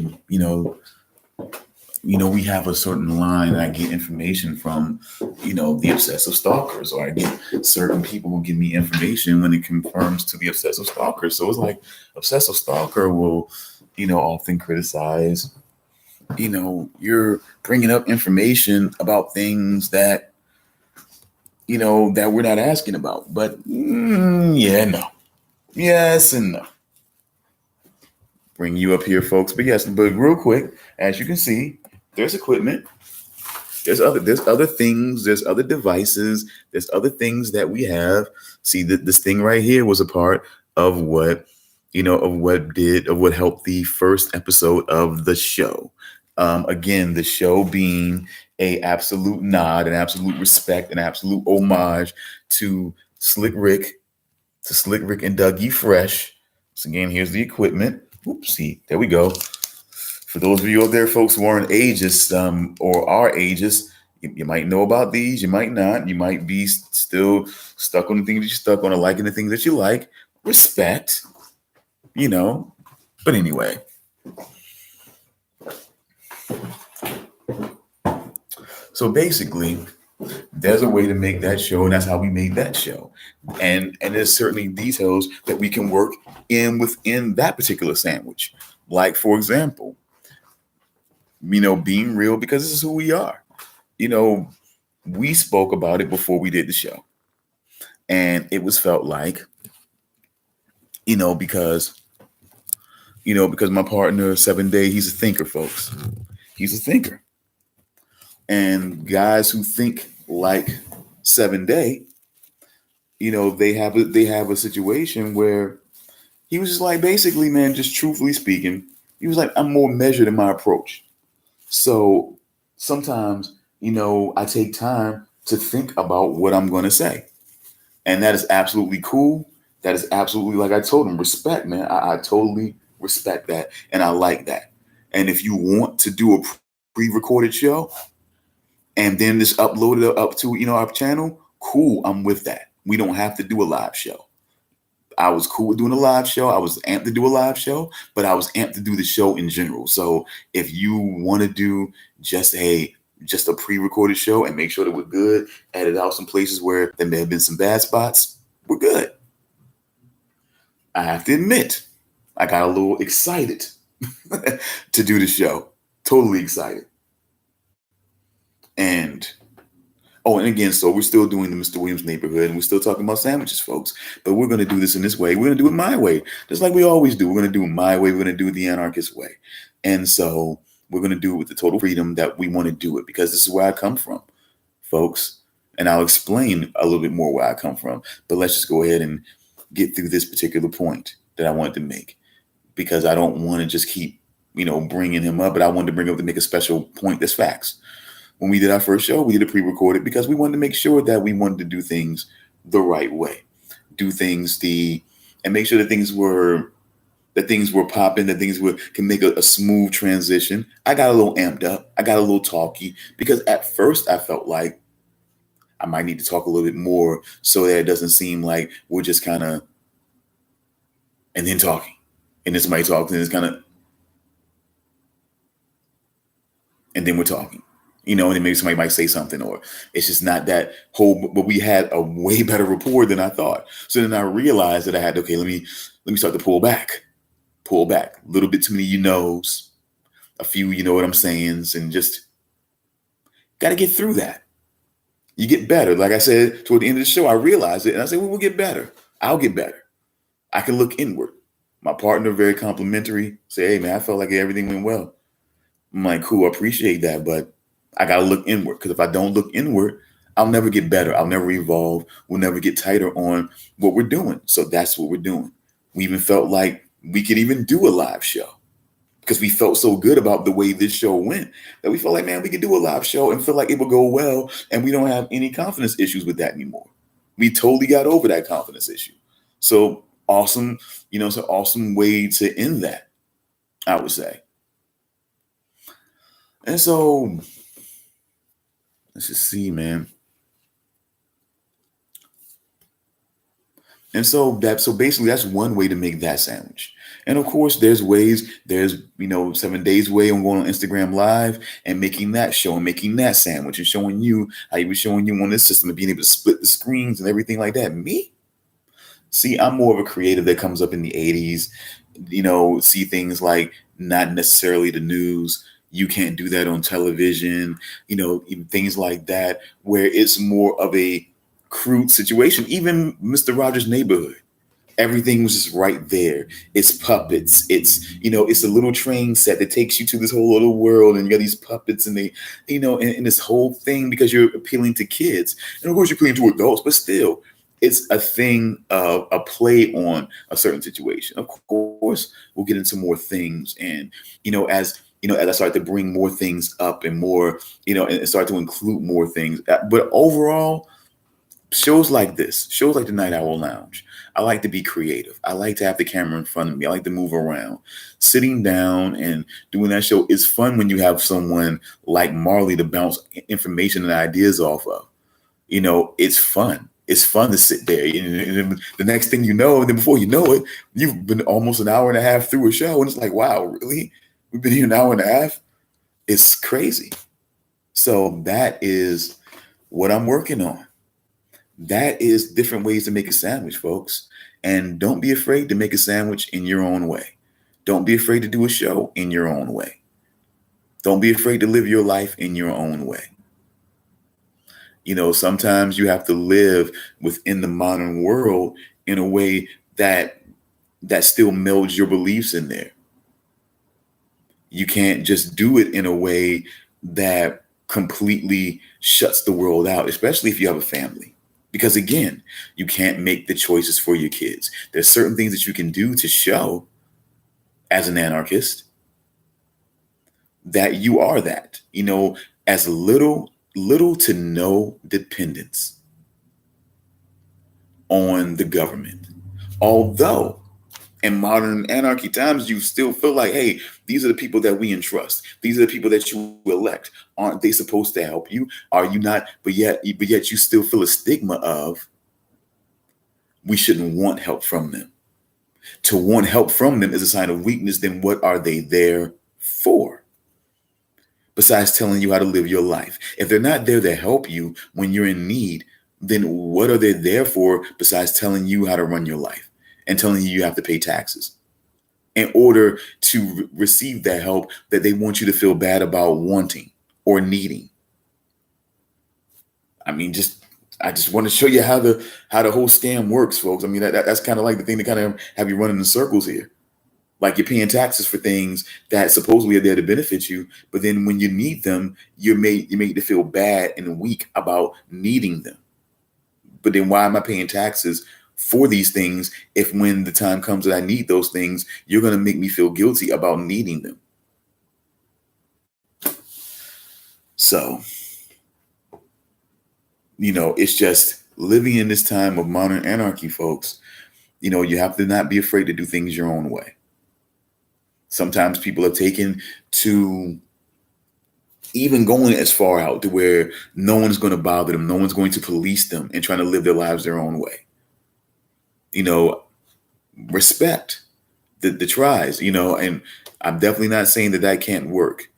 we have a certain line. I get information from, the obsessive stalkers, or I get certain people who give me information when it confirms to the obsessive stalker. So it's like obsessive stalker will, often criticize, you're bringing up information about things that, that we're not asking about. But yeah, no. Yes and no. Bring you up here, folks. But yes, but real quick, as you can see, there's equipment. There's other things. There's other devices. There's other things that we have. See, this thing right here was a part of what what helped the first episode of the show. Again, the show being a absolute nod, an absolute respect, an absolute homage to Slick Rick and Dougie Fresh. So again, here's the equipment. Oopsie, there we go. For those of you out there, folks who aren't ageist or are ageist, you might know about these. You might not. You might be still stuck on the things that you're stuck on, or liking the things that you like. Respect, But anyway. So basically, there's a way to make that show, and that's how we made that show. And there's certainly details that we can work in within that particular sandwich. Like, for example, being real, because this is who we are. We spoke about it before we did the show. And it was felt like, because my partner, 7 Day, he's a thinker, folks. He's a thinker. And guys who think like 7 Day, they have a situation where he was just like, basically, man, just truthfully speaking, he was like, I'm more measured in my approach. So sometimes, I take time to think about what I'm going to say. And that is absolutely cool. That is absolutely, like I told him, respect, man. I totally respect that. And I like that. And if you want to do a pre-recorded show and then just upload it up to, our channel, cool. I'm with that. We don't have to do a live show. I was cool with doing a live show. I was amped to do a live show, but I was amped to do the show in general. So if you want to do just a pre-recorded show and make sure that we're good, edit out some places where there may have been some bad spots, we're good. I have to admit, I got a little excited to do the show. Totally excited. And again, so we're still doing the Mr. Williams neighborhood, and we're still talking about sandwiches, folks. But we're going to do this in this way. We're going to do it my way, just like we always do. We're going to do it my way. We're going to do it the anarchist way. And so we're going to do it with the total freedom that we want to do it, because this is where I come from, folks. And I'll explain a little bit more where I come from. But let's just go ahead and get through this particular point that I wanted to make, because I don't want to just keep, bringing him up, but I wanted to bring up to make a special point that's facts. When we did our first show, we did a pre-recorded because we wanted to make sure that we wanted to do things the right way, and make sure that things were popping, that things can make a smooth transition. I got a little amped up. I got a little talky, because at first I felt like I might need to talk a little bit more so that it doesn't seem like we're just kind of, and then talking, and then somebody talks, and it's kind of, and then we're talking. And then maybe somebody might say something, or it's just not that whole, but we had a way better rapport than I thought. So then I realized that I had, okay, let me start to pull back a little bit too many, a few, you know what I'm saying? And just got to get through that. You get better. Like I said, toward the end of the show, I realized it. And I said, well, we'll get better. I'll get better. I can look inward. My partner, very complimentary, say, hey man, I felt like everything went well. I'm like, cool, I appreciate that, but I got to look inward, because if I don't look inward, I'll never get better. I'll never evolve. We'll never get tighter on what we're doing. So that's what we're doing. We even felt like we could even do a live show because we felt so good about the way this show went that we felt like, man, we could do a live show and feel like it would go well. And we don't have any confidence issues with that anymore. We totally got over that confidence issue. So awesome. It's an awesome way to end that, I would say. And so let's just see, man. And so basically that's one way to make that sandwich. And of course, there's 7 days way on going on Instagram Live and making that show and making that sandwich and showing you how you were showing you on this system and being able to split the screens and everything like that. Me? See, I'm more of a creative that comes up in the 80s, see things like not necessarily the news. You can't do that on television, even things like that, where it's more of a crude situation. Even Mr. Rogers' Neighborhood, everything was just right there. It's puppets. It's a little train set that takes you to this whole little world, and you got these puppets, and they, and this whole thing, because you're appealing to kids, and of course you're appealing to adults, but still, it's a thing of a play on a certain situation. Of course, we'll get into more things, and as I start to bring more things up and more, and start to include more things, but overall, shows like this, shows like the Night Owl Lounge, I like to be creative. I like to have the camera in front of me. I like to move around. Sitting down and doing that show is fun when you have someone like Marley to bounce information and ideas off of. It's fun. It's fun to sit there. And the next thing you know, and then before you know it, you've been almost an hour and a half through a show. And it's like, wow, really? We've been here an hour and a half? It's crazy. So that is what I'm working on. That is different ways to make a sandwich, folks. And don't be afraid to make a sandwich in your own way. Don't be afraid to do a show in your own way. Don't be afraid to live your life in your own way. Sometimes you have to live within the modern world in a way that still melds your beliefs in there. You can't just do it in a way that completely shuts the world out, especially if you have a family. Because again, you can't make the choices for your kids. There's certain things that you can do to show as an anarchist that you are that, as little to no dependence on the government. Although in modern anarchy times, you still feel like, hey, these are the people that we entrust. These are the people that you elect. Aren't they supposed to help you? Are you not? But yet you still feel a stigma of we shouldn't want help from them. To want help from them is a sign of weakness. Then what are they there for? Besides telling you how to live your life. If they're not there to help you when you're in need, then what are they there for besides telling you how to run your life and telling you have to pay taxes in order to receive that help that they want you to feel bad about wanting or needing? I mean, I just want to show you how the whole scam works, folks. I mean, that's kind of like the thing that kind of have you running in circles here. Like you're paying taxes for things that supposedly are there to benefit you, but then when you need them, you're made to feel bad and weak about needing them. But then why am I paying taxes for these things if when the time comes that I need those things, you're going to make me feel guilty about needing them? So, it's just living in this time of modern anarchy, folks. You have to not be afraid to do things your own way. Sometimes people are taken to even going as far out to where no one's going to bother them. No one's going to police them and trying to live their lives their own way. Respect the tries, and I'm definitely not saying that can't work.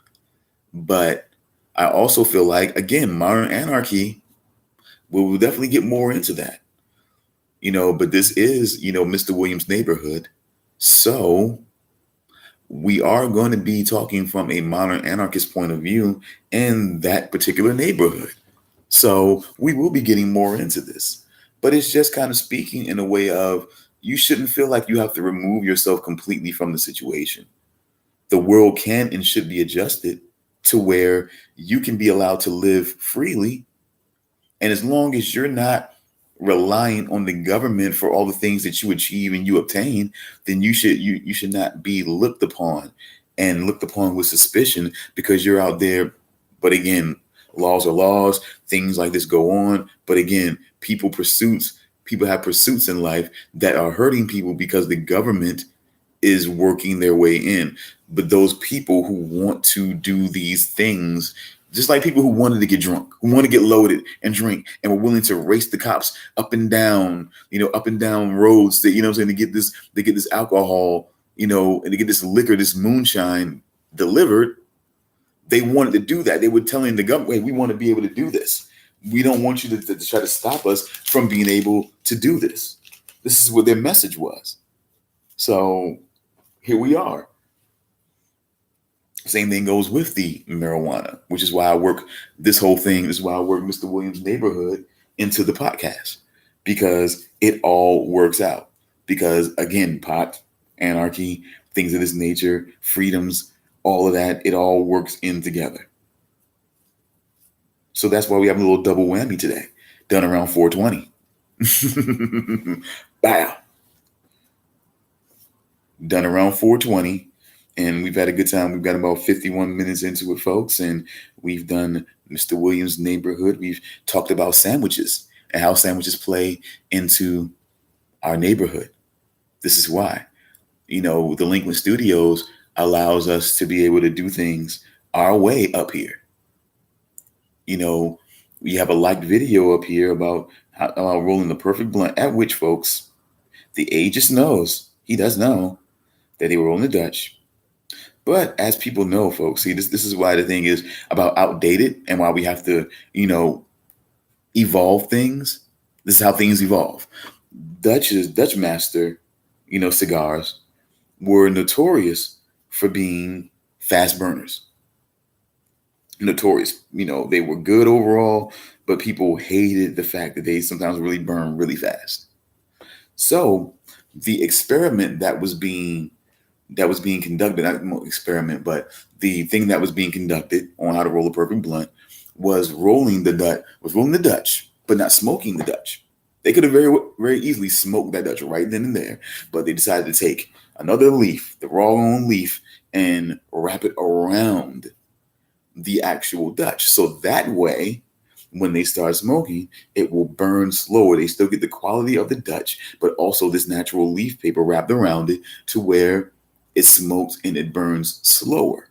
But I also feel like, again, modern anarchy, we'll definitely get more into that. But this is, Mr. Williams' neighborhood. So we are going to be talking from a modern anarchist point of view in that particular neighborhood. So we will be getting more into this, but it's just kind of speaking in a way of you shouldn't feel like you have to remove yourself completely from the situation. The world can and should be adjusted, to where you can be allowed to live freely. And as long as you're not relying on the government for all the things that you achieve and you obtain, then you should not be looked upon and looked upon with suspicion because you're out there. But again, laws are laws, things like this go on. But again, people have pursuits in life that are hurting people because the government is working their way in. But those people who want to do these things, just like people who wanted to get drunk, who want to get loaded and drink, and were willing to race the cops up and down roads that, what I'm saying, to get this alcohol, and to get this liquor, this moonshine delivered. They wanted to do that. They were telling the government, hey, we want to be able to do this. We don't want you to try to stop us from being able to do this. This is what their message was. So here we are. Same thing goes with the marijuana, which is why I work this whole thing. This is why I work Mr. Williams' Neighborhood into the podcast, because it all works out. Because again, pot, anarchy, things of this nature, freedoms, all of that, it all works in together. So that's why we have a little double whammy today, done around 420. Bow. Done around 420. And we've had a good time. We've got about 51 minutes into it, folks. And we've done Mr. Williams' Neighborhood. We've talked about sandwiches and how sandwiches play into our neighborhood. This is why, Delinquent Studios allows us to be able to do things our way up here. We have a liked video up here about rolling the perfect blunt, at which, folks, the ageist knows. He does know that they were rolling the Dutch. But as people know, folks, see, this is why the thing is about outdated and why we have to, evolve things. This is how things evolve. Dutch Master, cigars were notorious for being fast burners. Notorious. They were good overall, but people hated the fact that they sometimes really burn really fast. So the experiment that was being conducted, not experiment, but the thing that was being conducted on how to roll a perfect blunt was rolling the Dutch, but not smoking the Dutch. They could have very, very easily smoked that Dutch right then and there, but they decided to take another leaf, the raw on leaf, and wrap it around the actual Dutch. So that way, when they start smoking, it will burn slower. They still get the quality of the Dutch, but also this natural leaf paper wrapped around it to where it smokes and it burns slower.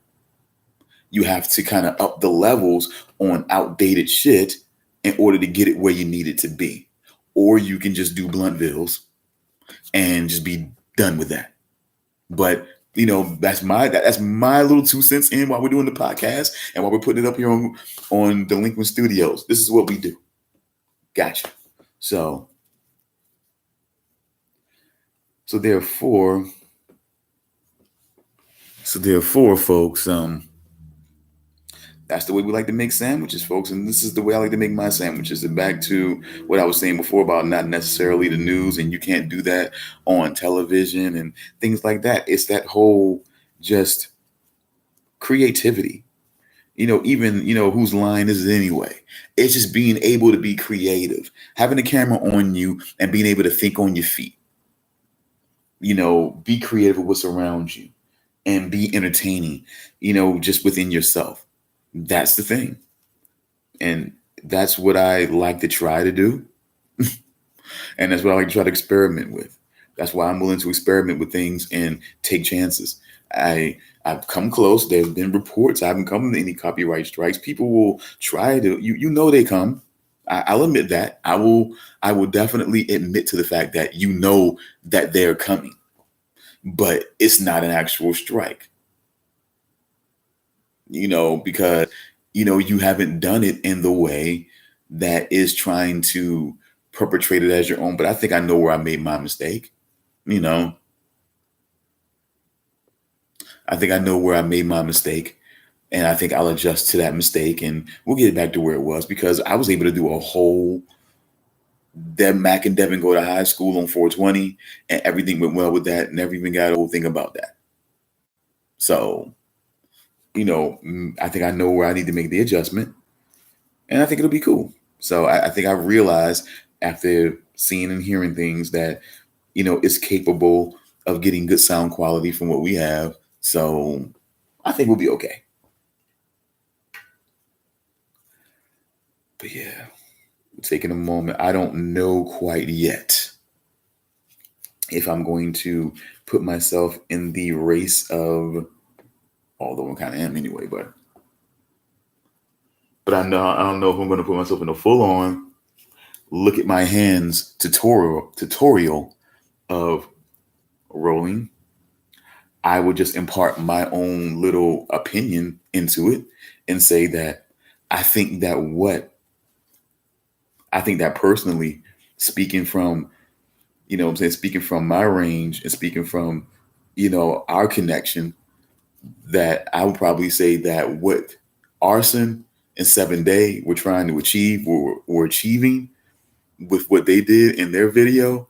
You have to kind of up the levels on outdated shit in order to get it where you need it to be. Or you can just do Bluntville's and just be done with that. But that's my little 2 cents in while we're doing the podcast and while we're putting it up here on Delinquent Studios. This is what we do. Gotcha. So therefore, folks, that's the way we like to make sandwiches, folks. And this is the way I like to make my sandwiches. And back to what I was saying before about not necessarily the news, and you can't do that on television and things like that. It's that whole just creativity. Even, whose line is it anyway? It's just being able to be creative, having the camera on you and being able to think on your feet. Be creative with what's around you and be entertaining, just within yourself. That's the thing. And that's what I like to try to do. And that's what I like to try to experiment with. That's why I'm willing to experiment with things and take chances. I've come close. There's been reports. I haven't come to any copyright strikes. People will try to, they come. I'll admit that. I will definitely admit to the fact that that they're coming. But it's not an actual strike. Because, you haven't done it in the way that is trying to perpetrate it as your own. But I think I know where I made my mistake. I think I know where I made my mistake, and I think I'll adjust to that mistake, and we'll get it back to where it was, because I was able to do a whole Mac and Devin go to high school on 420, and everything went well with that. Never even got a whole thing about that. So I think I know where I need to make the adjustment, and I think it'll be cool. So I think I realized after seeing and hearing things that, it's capable of getting good sound quality from what we have. So I think we'll be okay. But yeah, taking a moment. I don't know quite yet if I'm going to put myself in the race of, although I kind of am anyway, but I don't know if I'm going to put myself in a full on look at my hands tutorial of rolling. I would just impart my own little opinion into it and say that I think that personally, speaking from, what I'm saying, speaking from my range and speaking from, our connection, that I would probably say that what Arson and 7 Day were trying to achieve, were achieving with what they did in their video,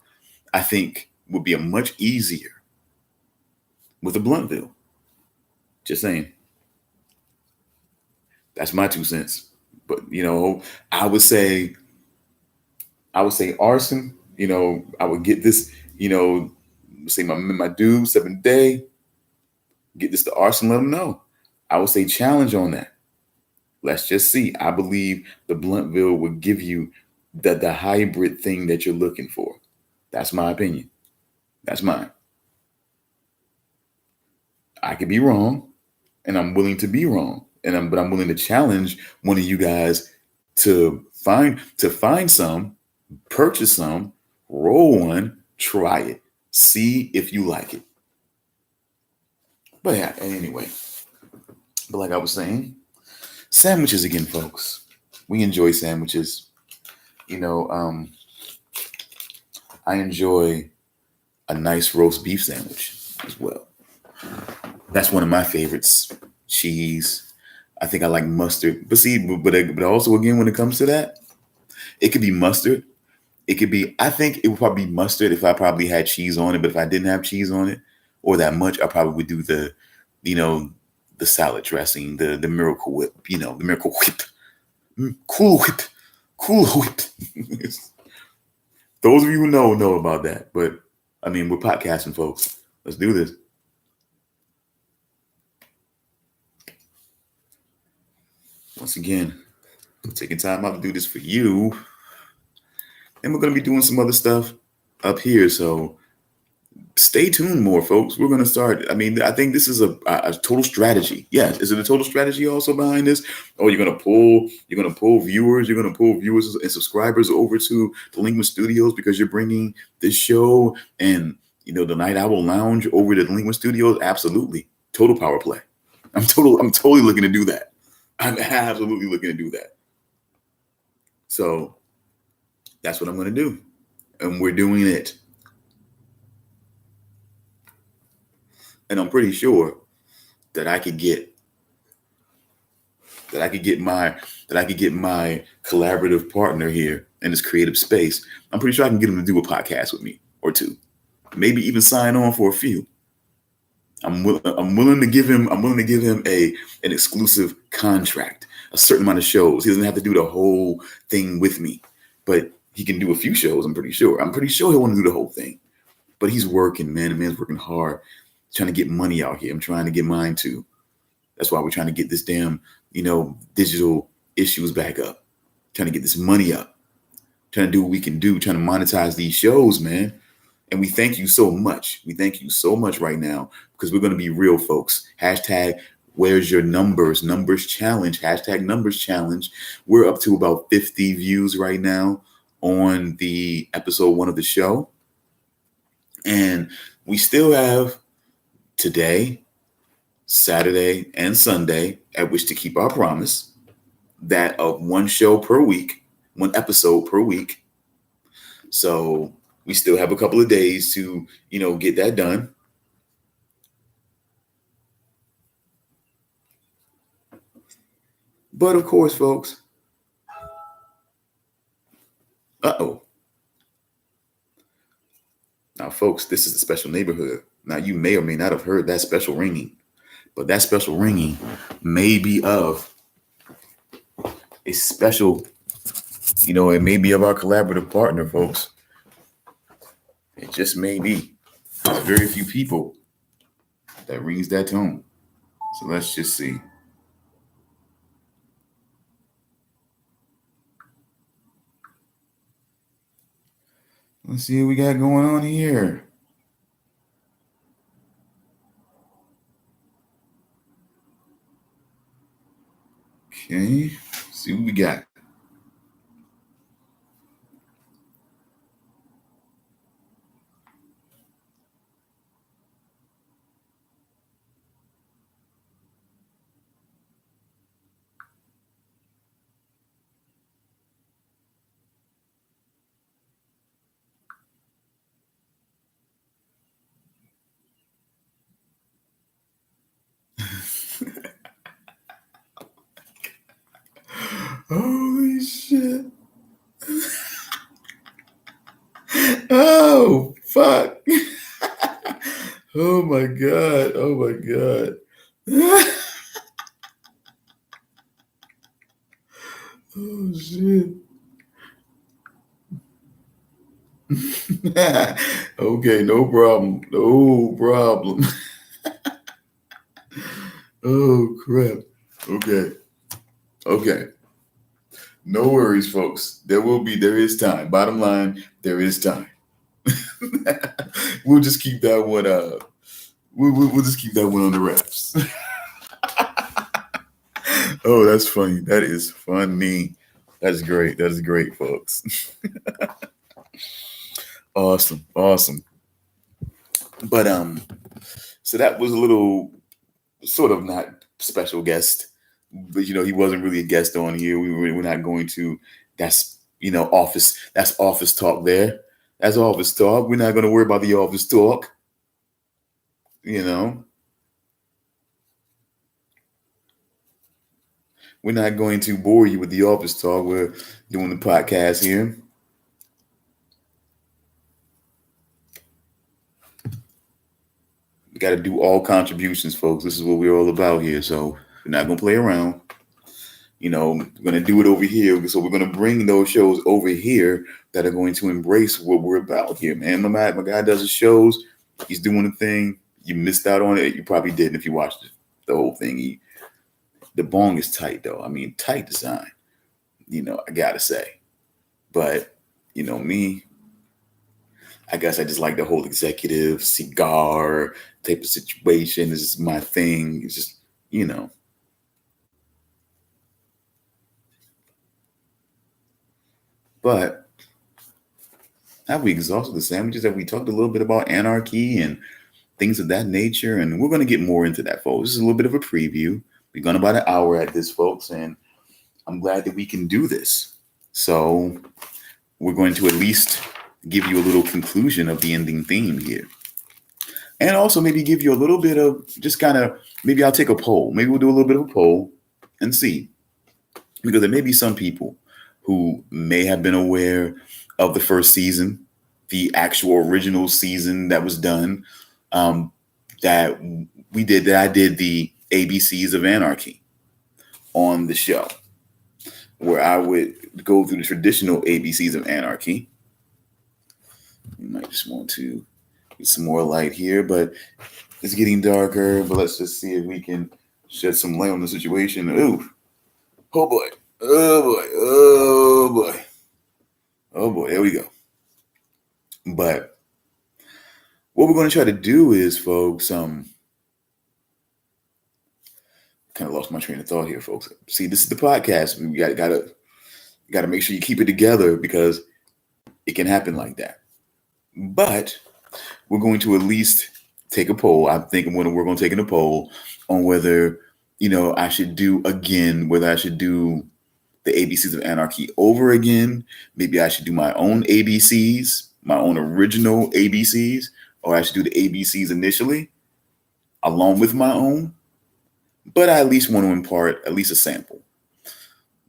I think would be a much easier with a Bluntville. Just saying. That's my 2 cents. But I would say Arson. I would get this. Say my dude 7 Day. Get this to Arson. Let him know. I would say challenge on that. Let's just see. I believe the Bluntville would give you the hybrid thing that you're looking for. That's my opinion. That's mine. I could be wrong, and I'm willing to be wrong, but I'm willing to challenge one of you guys to find some, purchase some, roll one, try it, see if you like it. But yeah, anyway, but like I was saying, sandwiches again, folks. We enjoy sandwiches. I enjoy a nice roast beef sandwich as well. That's one of my favorites. Cheese. I think I like mustard. But see, but also again, when it comes to that, it could be mustard. It could be, I think it would probably be mustard if I probably had cheese on it. But if I didn't have cheese on it or that much, I probably would do the salad dressing, the Miracle Whip, the Miracle Whip. Cool Whip. Cool Whip. Those of you who know about that. But I mean, we're podcasting, folks. Let's do this. Once again, taking time out to do this for you. And we're going to be doing some other stuff up here. So stay tuned more, folks. We're going to start. I mean, I think this is a total strategy. Yes. Is it a total strategy also behind this? Oh, you're going to pull viewers. You're going to pull viewers and subscribers over to Delinquent Studios because you're bringing this show and, the Night Owl Lounge over to Delinquent Studios. Absolutely. Total power play. I'm totally looking to do that. I'm absolutely looking to do that. So that's what I'm going to do. And we're doing it. And I'm pretty sure that I could get my collaborative partner here in this creative space. I'm pretty sure I can get him to do a podcast with me or two. Maybe even sign on for a few. I'm willing to give him an exclusive contract, a certain amount of shows. He doesn't have to do the whole thing with me, but he can do a few shows. I'm pretty sure he'll want to do the whole thing, but he's working, man. The man's working hard, trying to get money out here. I'm trying to get mine too. That's why we're trying to get this damn, digital issues back up, trying to get this money up, trying to do what we can do, trying to monetize these shows, man. And we thank you so much. We thank you so much right now because we're going to be real, folks. Hashtag where's your numbers challenge. Hashtag numbers challenge. We're up to about 50 views right now on the episode 1 of the show. And we still have today, Saturday, and Sunday at which to keep our promise that of one show per week, one episode per week. So we still have a couple of days to, get that done. But of course, folks, now, folks, this is a special neighborhood. Now, you may or may not have heard that special ringing, But that special ringing may be of a special, it may be of our collaborative partner, folks. It just may be. There's very few people that rings that tone. So let's just see. Let's see what we got going on here. Okay, see what we got. Holy shit. Oh, fuck. Oh my God. Oh my God. Oh shit. Okay, no problem. No problem. Oh crap. Okay. Okay. No worries, folks. There is time. Bottom line, there is time. We'll just keep that one we'll just keep that one on the wraps. Oh, that's funny. That is funny. That's great. That is great, folks. Awesome. Awesome. But so that was a little sort of not special guest, but he wasn't really a guest on here. We're not going to. That's office. That's office talk. There. That's office talk. We're not going to worry about the office talk. We're not going to bore you with the office talk. We're doing the podcast here. We got to do all contributions, folks. This is what we're all about here. So we're not going to play around. We're going to do it over here. So we're going to bring those shows over here that are going to embrace what we're about here, man. My guy does his shows. He's doing a thing. You missed out on it. You probably didn't if you watched the whole thing. The bong is tight, though. I mean, tight design, I got to say. But, me, I guess I just like the whole executive cigar type of situation. This is my thing. It's just, But have we exhausted the sandwiches? Have we talked a little bit about anarchy and things of that nature? And we're going to get more into that, folks. This is a little bit of a preview. We've gone about an hour at this, folks, and I'm glad that we can do this. So we're going to at least give you a little conclusion of the ending theme here. And also maybe give you a little bit of just kind of, maybe I'll take a poll. Maybe we'll do a little bit of a poll and see. Because there may be some people who may have been aware of the first season, the actual original season that was done, that I did the ABCs of Anarchy on the show, where I would go through the traditional ABCs of Anarchy. You might just want to get some more light here, but it's getting darker. But let's just see if we can shed some light on the situation. Ooh, oh boy, oh boy, oh boy, oh boy. There we go. But what we're going to try to do is, folks, kind of lost my train of thought here, folks. See, this is the podcast. We gotta make sure you keep it together because it can happen like that. But we're going to at least take a poll. I'm thinking we're going to take a poll on whether I should do whether I should do the ABCs of Anarchy over again. Maybe I should do my own ABCs, my own original ABCs, or I should do the ABCs initially along with my own. But I at least want to impart at least a sample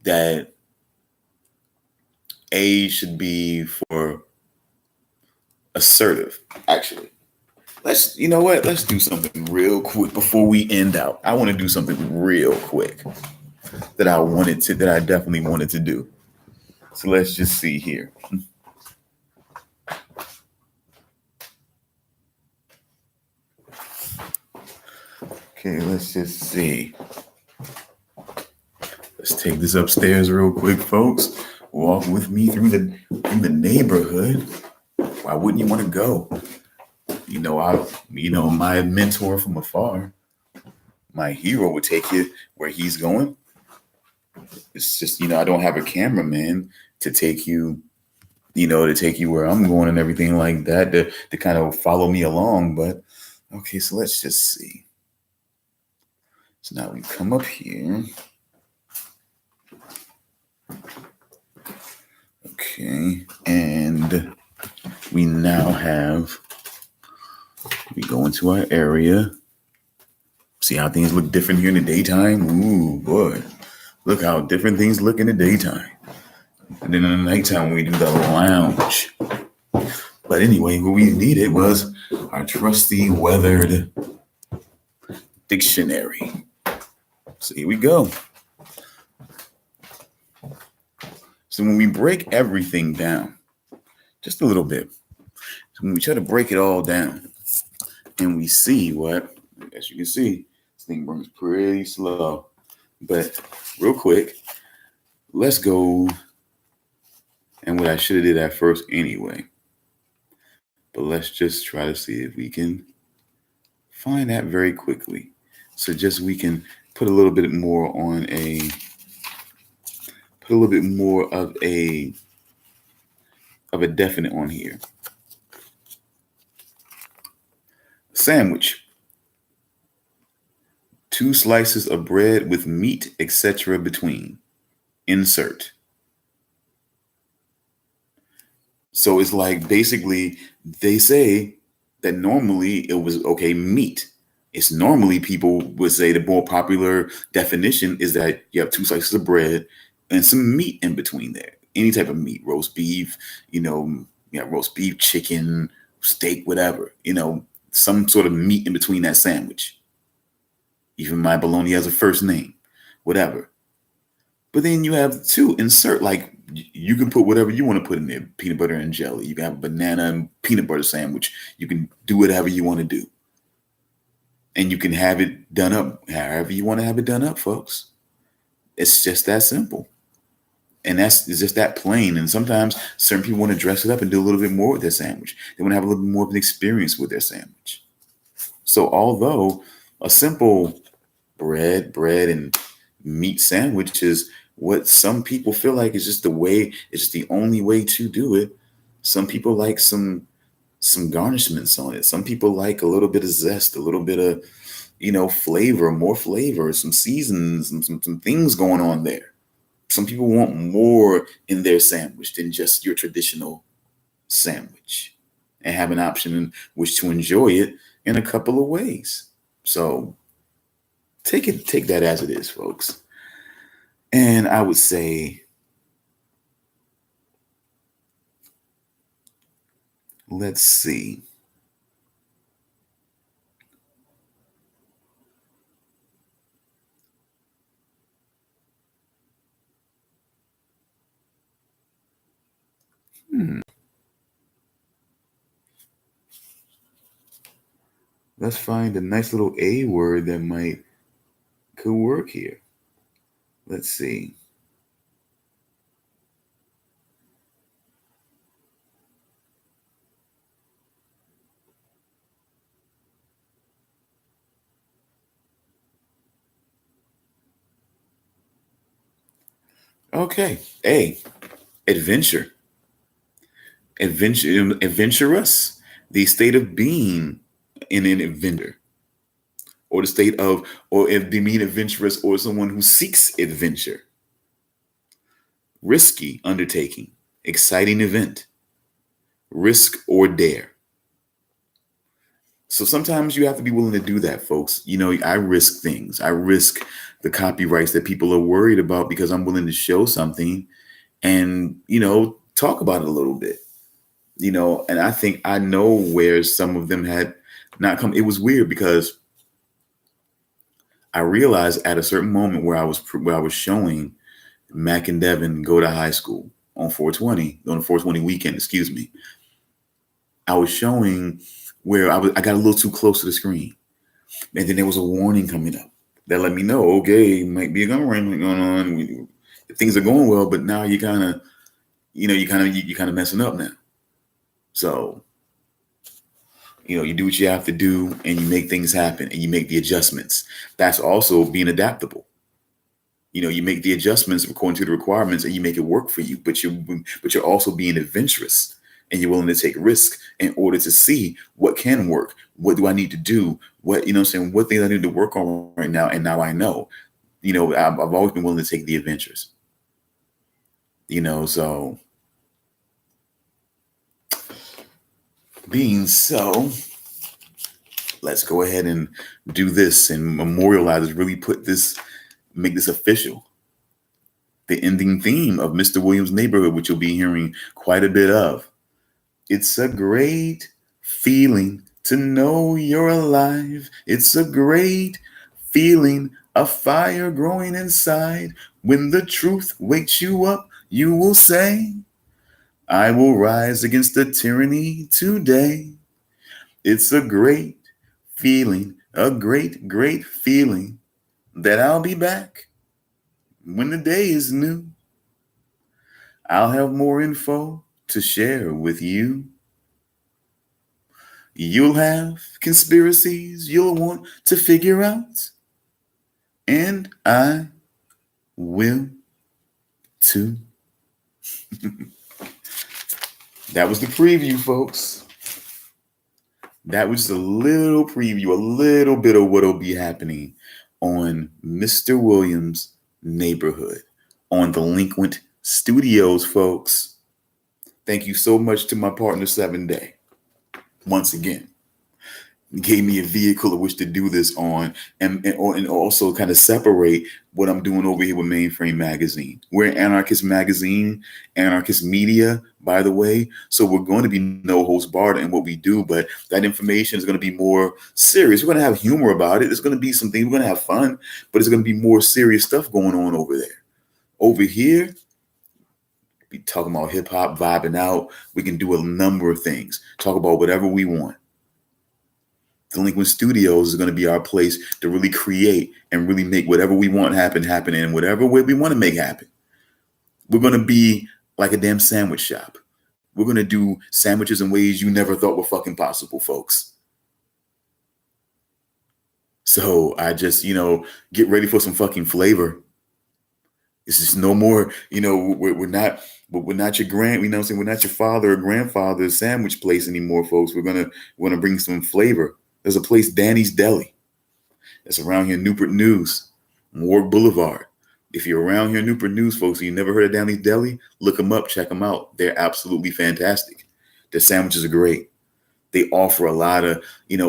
that A should be for assertive, actually. Let's, you know what? Let's do something real quick before we end out. I want to do something real quick that I definitely wanted to do. So let's just see here. Okay, let's just see. Let's take this upstairs real quick, folks. Walk with me through the neighborhood. Why wouldn't you want to go? My mentor from afar, my hero would take you where he's going. It's just, I don't have a cameraman to take you, where I'm going and everything like that, to kind of follow me along. But okay, so let's just see. So now we come up here. Okay, and we go into our area. See how things look different here in the daytime? Ooh, boy. Look how different things look in the daytime. And then in the nighttime, we do the lounge. But anyway, what we needed was our trusty weathered dictionary. So here we go. So when we break everything down, just a little bit, so when we try to break it all down, and we see what, as you can see, this thing burns pretty slow. But real quick, let's go. And what I should have did at first anyway. But let's just try to see if we can find that very quickly. So just we can put a little bit more of a definite on here. Sandwich. 2 slices of bread with meat, etc. between. Insert. So it's like basically they say that normally it was okay, meat. It's normally people would say the more popular definition is that you have 2 slices of bread and some meat in between there. Any type of meat, roast beef, roast beef, chicken, steak, whatever, some sort of meat in between that sandwich. Even my bologna has a first name, whatever. But then you have 2 insert, like you can put whatever you want to put in there, peanut butter and jelly. You can have a banana and peanut butter sandwich. You can do whatever you want to do. And you can have it done up however you want to have it done up, folks. It's just that simple. And it's just that plain. And sometimes certain people want to dress it up and do a little bit more with their sandwich. They want to have a little bit more of an experience with their sandwich. So although a simple bread and meat sandwich is what some people feel like is just it's just the only way to do it. Some people like some garnishments on it. Some people like a little bit of zest, a little bit of, flavor, more flavor, some seasons, some things going on there. Some people want more in their sandwich than just your traditional sandwich, and have an option in which to enjoy it in a couple of ways. So take that as it is, folks. And I would say, let's see. Let's find a nice little A word that could work here. Let's see. Okay. A, adventure. Adventurous. The state of being in an adventure. Or the state of, or if they mean adventurous, or someone who seeks adventure. Risky undertaking. Exciting event. Risk or dare. So sometimes you have to be willing to do that, folks. I risk things. I risk the copyrights that people are worried about because I'm willing to show something and, talk about it a little bit, and I think I know where some of them had Not come. It was weird because I realized at a certain moment where I was showing Mac and Devin go to high school on 420 on the 420 weekend. Excuse me. I was showing where I got a little too close to the screen, and then there was a warning coming up that let me know, okay, might be a gun range going on. Things are going well, but now you kind of, you kind of messing up now. So, you do what you have to do, and you make things happen, and you make the adjustments. That's also being adaptable. You make the adjustments according to the requirements, and you make it work for you. But you're also being adventurous, and you're willing to take risk in order to see what can work. What do I need to do? What I'm saying? What things I need to work on right now? And now I know. I've always been willing to take the adventures. So being so, let's go ahead and do this and memorialize this. Really make this official. The ending theme of Mr. Williams' Neighborhood, which you'll be hearing quite a bit of. It's a great feeling to know you're alive. It's a great feeling, a fire growing inside. When the truth wakes you up, you will say, I will rise against the tyranny today. It's a great feeling, a great, great feeling that I'll be back when the day is new. I'll have more info to share with you. You'll have conspiracies you'll want to figure out. And I will too. That was the preview, folks. That was a little preview, a little bit of what'll be happening on Mr. Williams' Neighborhood on Delinquent Studios, folks. Thank you so much to my partner 7-Day. Once again, gave me a vehicle of which to do this on, and also kind of separate what I'm doing over here with Mainframe Magazine. We're an anarchist magazine, anarchist media, by the way. So we're going to be no holds barred in what we do, but that information is going to be more serious. We're going to have humor about it. There's going to be some things, we're going to have fun, but it's going to be more serious stuff going on over there. Over here, be talking about hip hop, vibing out. We can do a number of things. Talk about whatever we want. Delinquent Studios is going to be our place to really create and really make whatever we want happen in whatever way we want to make happen. We're going to be like a damn sandwich shop. We're going to do sandwiches in ways you never thought were fucking possible, folks. So I just, get ready for some fucking flavor. It's just no more, we're not your we're not your father or grandfather's sandwich place anymore, folks. We're gonna bring some flavor. There's a place, Danny's Deli. That's around here in Newport News, Ward Boulevard. If you're around here in Newport News, folks, and you never heard of Danny's Deli, look them up, check them out. They're absolutely fantastic. Their sandwiches are great. They offer a lot of,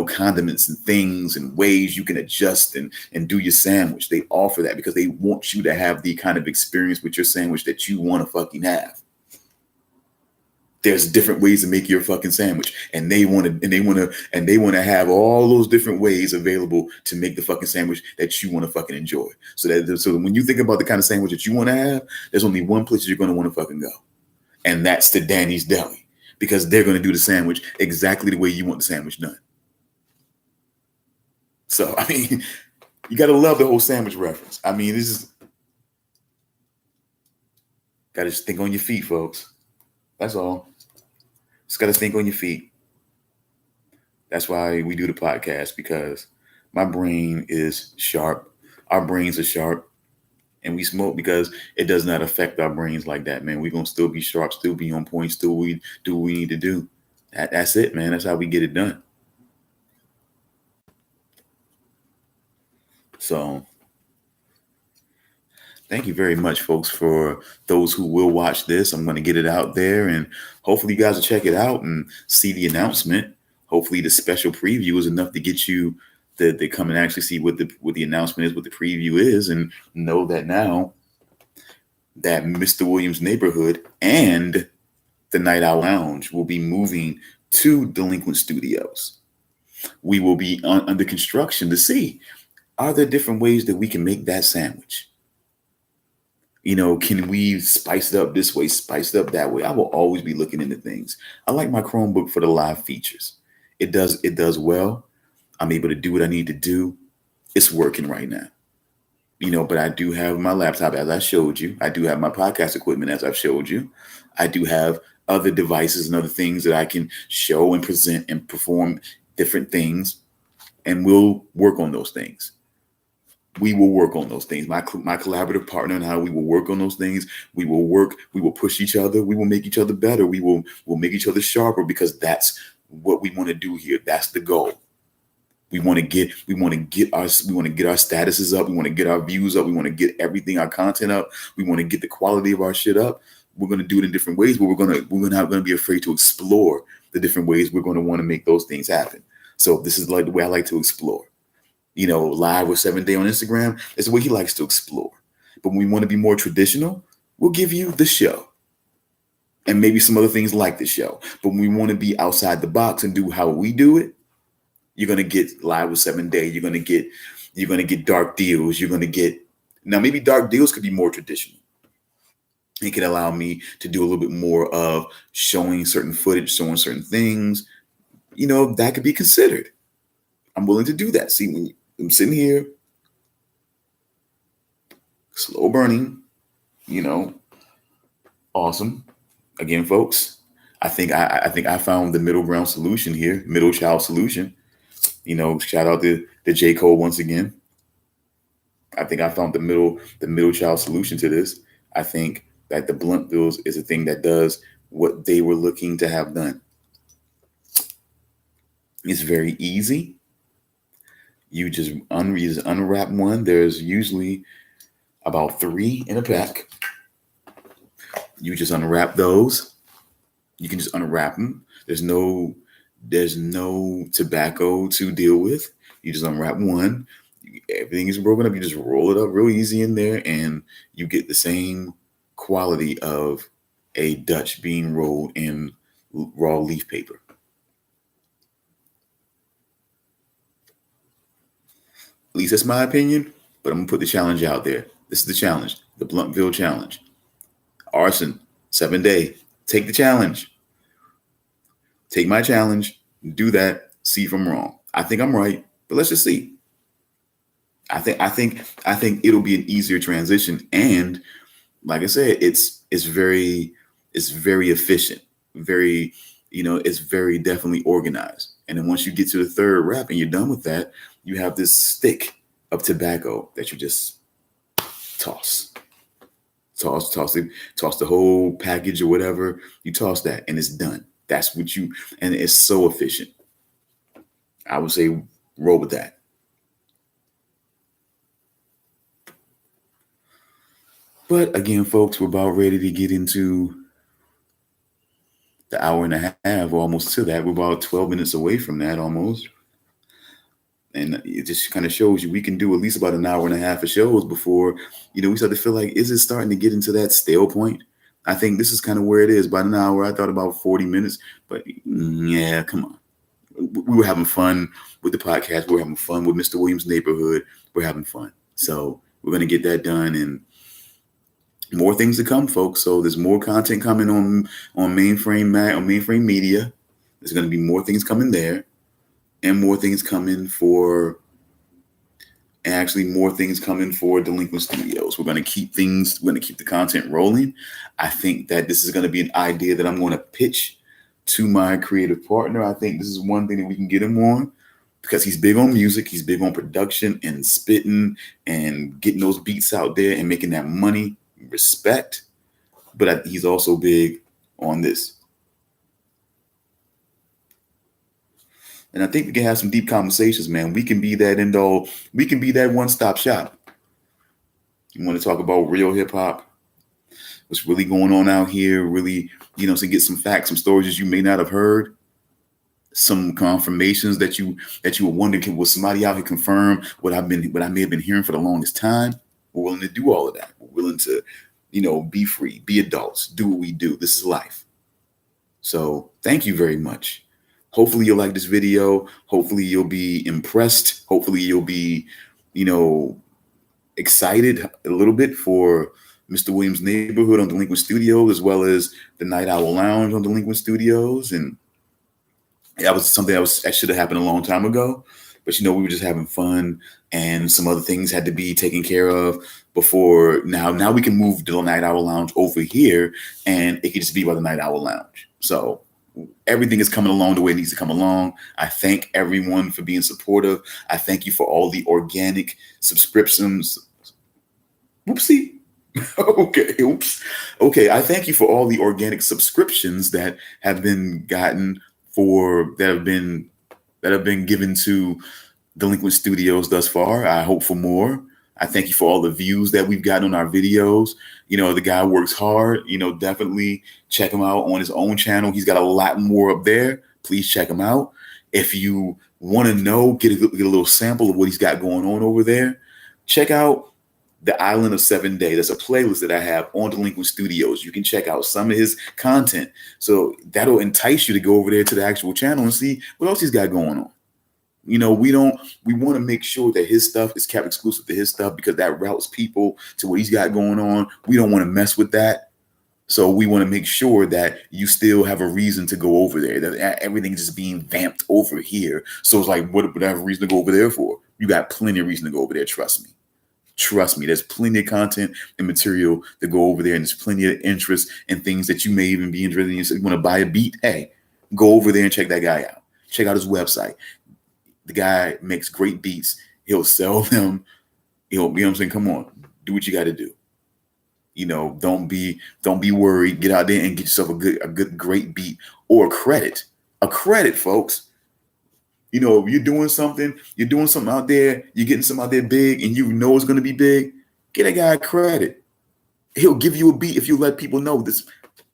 condiments and things and ways you can adjust and do your sandwich. They offer that because they want you to have the kind of experience with your sandwich that you want to fucking have. There's different ways to make your fucking sandwich, and they want to have all those different ways available to make the fucking sandwich that you want to fucking enjoy. So when you think about the kind of sandwich that you want to have, there's only one place you're going to want to fucking go, and that's to Danny's Deli. Because they're going to do the sandwich exactly the way you want the sandwich done. So, you got to love the whole sandwich reference. This is... Got to just think on your feet, folks. That's all. Just got to think on your feet. That's why we do the podcast, because my brain is sharp. Our brains are sharp. And we smoke because it does not affect our brains like that, man. We're going to still be sharp, still be on point, still we do what we need to do. That's it, man. That's how we get it done. So thank you very much, folks, for those who will watch this. I'm going to get it out there, and hopefully you guys will check it out and see the announcement. Hopefully the special preview is enough to get you to come and actually see what the announcement is, what the preview is, and know that now that Mr. Williams' Neighborhood and the Night Owl Lounge will be moving to Delinquent Studios. We will be under construction to see, are there different ways that we can make that sandwich? Can we spice it up this way, spice it up that way? I will always be looking into things. I like my Chromebook for the live features. It does well. I'm able to do what I need to do. It's working right now. But I do have my laptop, as I showed you. I do have my podcast equipment, as I've showed you. I do have other devices and other things that I can show and present and perform different things, and we'll work on those things. We will work on those things. My collaborative partner and I, we will work on those things. We will work. We will push each other. We will make each other better. We'll make each other sharper, because that's what we want to do here. That's the goal. We want to get our statuses up. We want to get our views up. We want to get everything, our content up. We want to get the quality of our shit up. We're going to do it in different ways, but we're not going to be afraid to explore the different ways we're going to want to make those things happen. So this is like the way I like to explore. Live with 7 Day on Instagram is the way he likes to explore. But when we want to be more traditional, we'll give you the show and maybe some other things like the show. But when we want to be outside the box and do how we do it, you're going to get Live with 7 Day. You're going to get Dark Deals. Now maybe Dark Deals could be more traditional. It can allow me to do a little bit more of showing certain footage, showing certain things. That could be considered. I'm willing to do that. See, when I'm sitting here, slow burning, awesome. Again, folks, I think I found the middle ground solution here, middle child solution. Shout out to J. Cole once again. I think I found the middle child solution to this. I think that the blunt bills is a thing that does what they were looking to have done. It's very easy. You just unwrap one. There's usually about 3 in a pack. You just unwrap those. You can just unwrap them. There's no tobacco to deal with. You just unwrap one. Everything is broken up. You just roll it up real easy in there, and you get the same quality of a Dutch being rolled in raw leaf paper. At least that's my opinion, but I'm going to put the challenge out there. This is the challenge, the Bluntville challenge. Arson, 7 Day, take the challenge. Take my challenge, do that, see if I'm wrong. I think I'm right, but let's just see. I think it'll be an easier transition, and like I said, it's very efficient, very, it's very definitely organized. And then once you get to the third wrap and you're done with that, you have this stick of tobacco that you just toss the whole package or whatever. You toss that and it's done. That's and it's so efficient. I would say roll with that. But again, folks, we're about ready to get into the hour and a half, almost to that. We're about 12 minutes away from that almost. And it just kind of shows you we can do at least about an hour and a half of shows before, we start to feel like, is it starting to get into that stale point? I think this is kind of where it is. About an hour, I thought about 40 minutes, but yeah, come on. We were having fun with the podcast. We're having fun with Mr. Williams' Neighborhood. We're having fun. So we're going to get that done, and more things to come, folks. So there's more content coming on Mainframe Media. There's going to be more things coming there. And more things coming for Delinquent Studios. We're going to keep the content rolling. I think that this is going to be an idea that I'm going to pitch to my creative partner. I think this is one thing that we can get him on, because he's big on music. He's big on production and spitting and getting those beats out there and making that money. Respect. But he's also big on this. And I think we can have some deep conversations, man. We can be that end all. We can be that one-stop shop. You want to talk about real hip hop? What's really going on out here? Really, to get some facts, some stories that you may not have heard, some confirmations that you were wondering, will somebody out here confirm what I may have been hearing for the longest time? We're willing to do all of that. We're willing to, be free, be adults, do what we do. This is life. So thank you very much. Hopefully you'll like this video. Hopefully you'll be impressed. Hopefully you'll be, you know, excited a little bit for Mr. Williams' Neighborhood on Delinquent Studios, as well as the Night Owl Lounge on Delinquent Studios. And that was something that should have happened a long time ago. But, we were just having fun, and some other things had to be taken care of before now we can move the Night Owl Lounge over here, and it can just be by the Night Owl Lounge. So everything is coming along the way it needs to come along. I thank everyone for being supportive. I thank you for all the organic subscriptions. Whoopsie. Okay. Oops. Okay. I thank you for all the organic subscriptions that have been that have been given to Delinquent Studios thus far. I hope for more. I thank you for all the views that we've gotten on our videos. The guy works hard. Definitely check him out on his own channel. He's got a lot more up there. Please check him out. If you want to know, get a little sample of what he's got going on over there, check out The Island of 7 Day. That's a playlist that I have on Delinquent Studios. You can check out some of his content. So that'll entice you to go over there to the actual channel and see what else he's got going on. We want to make sure that his stuff is kept exclusive to his stuff, because that routes people to what he's got going on. We don't want to mess with that. So we want to make sure that you still have a reason to go over there, that everything's just being vamped over here. So it's like, what would I have a reason to go over there for? You got plenty of reason to go over there. Trust me. Trust me, there's plenty of content and material to go over there, and there's plenty of interest in things that you may even be interested in. So you want to buy a beat? Hey, go over there and check that guy out. Check out his website. The guy makes great beats. He'll sell them. I'm saying? Come on, do what you got to do. Don't be worried. Get out there and get yourself a great beat or a credit. A credit, folks. You're doing something out there, you're getting something out there big, and it's going to be big. Get a guy credit. He'll give you a beat if you let people know this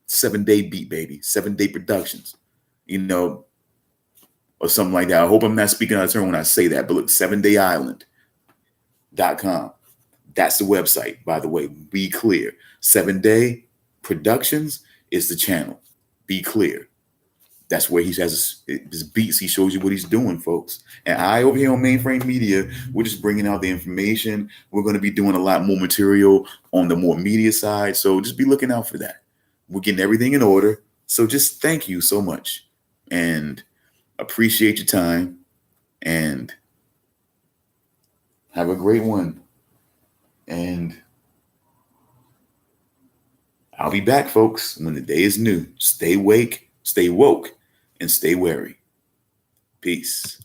7 Day beat, baby, 7 Day Productions, or something like that. I hope I'm not speaking out of turn when I say that, but look, 7dayisland.com. That's the website, by the way. Be clear. 7 Day Productions is the channel. Be clear. That's where he has his beats. He shows you what he's doing, folks. And I, over here on Mainframe Media, we're just bringing out the information. We're going to be doing a lot more material on the more media side. So just be looking out for that. We're getting everything in order. So just thank you so much, and appreciate your time, and have a great one. And I'll be back, folks, when the day is new. Stay woke, and stay wary. Peace.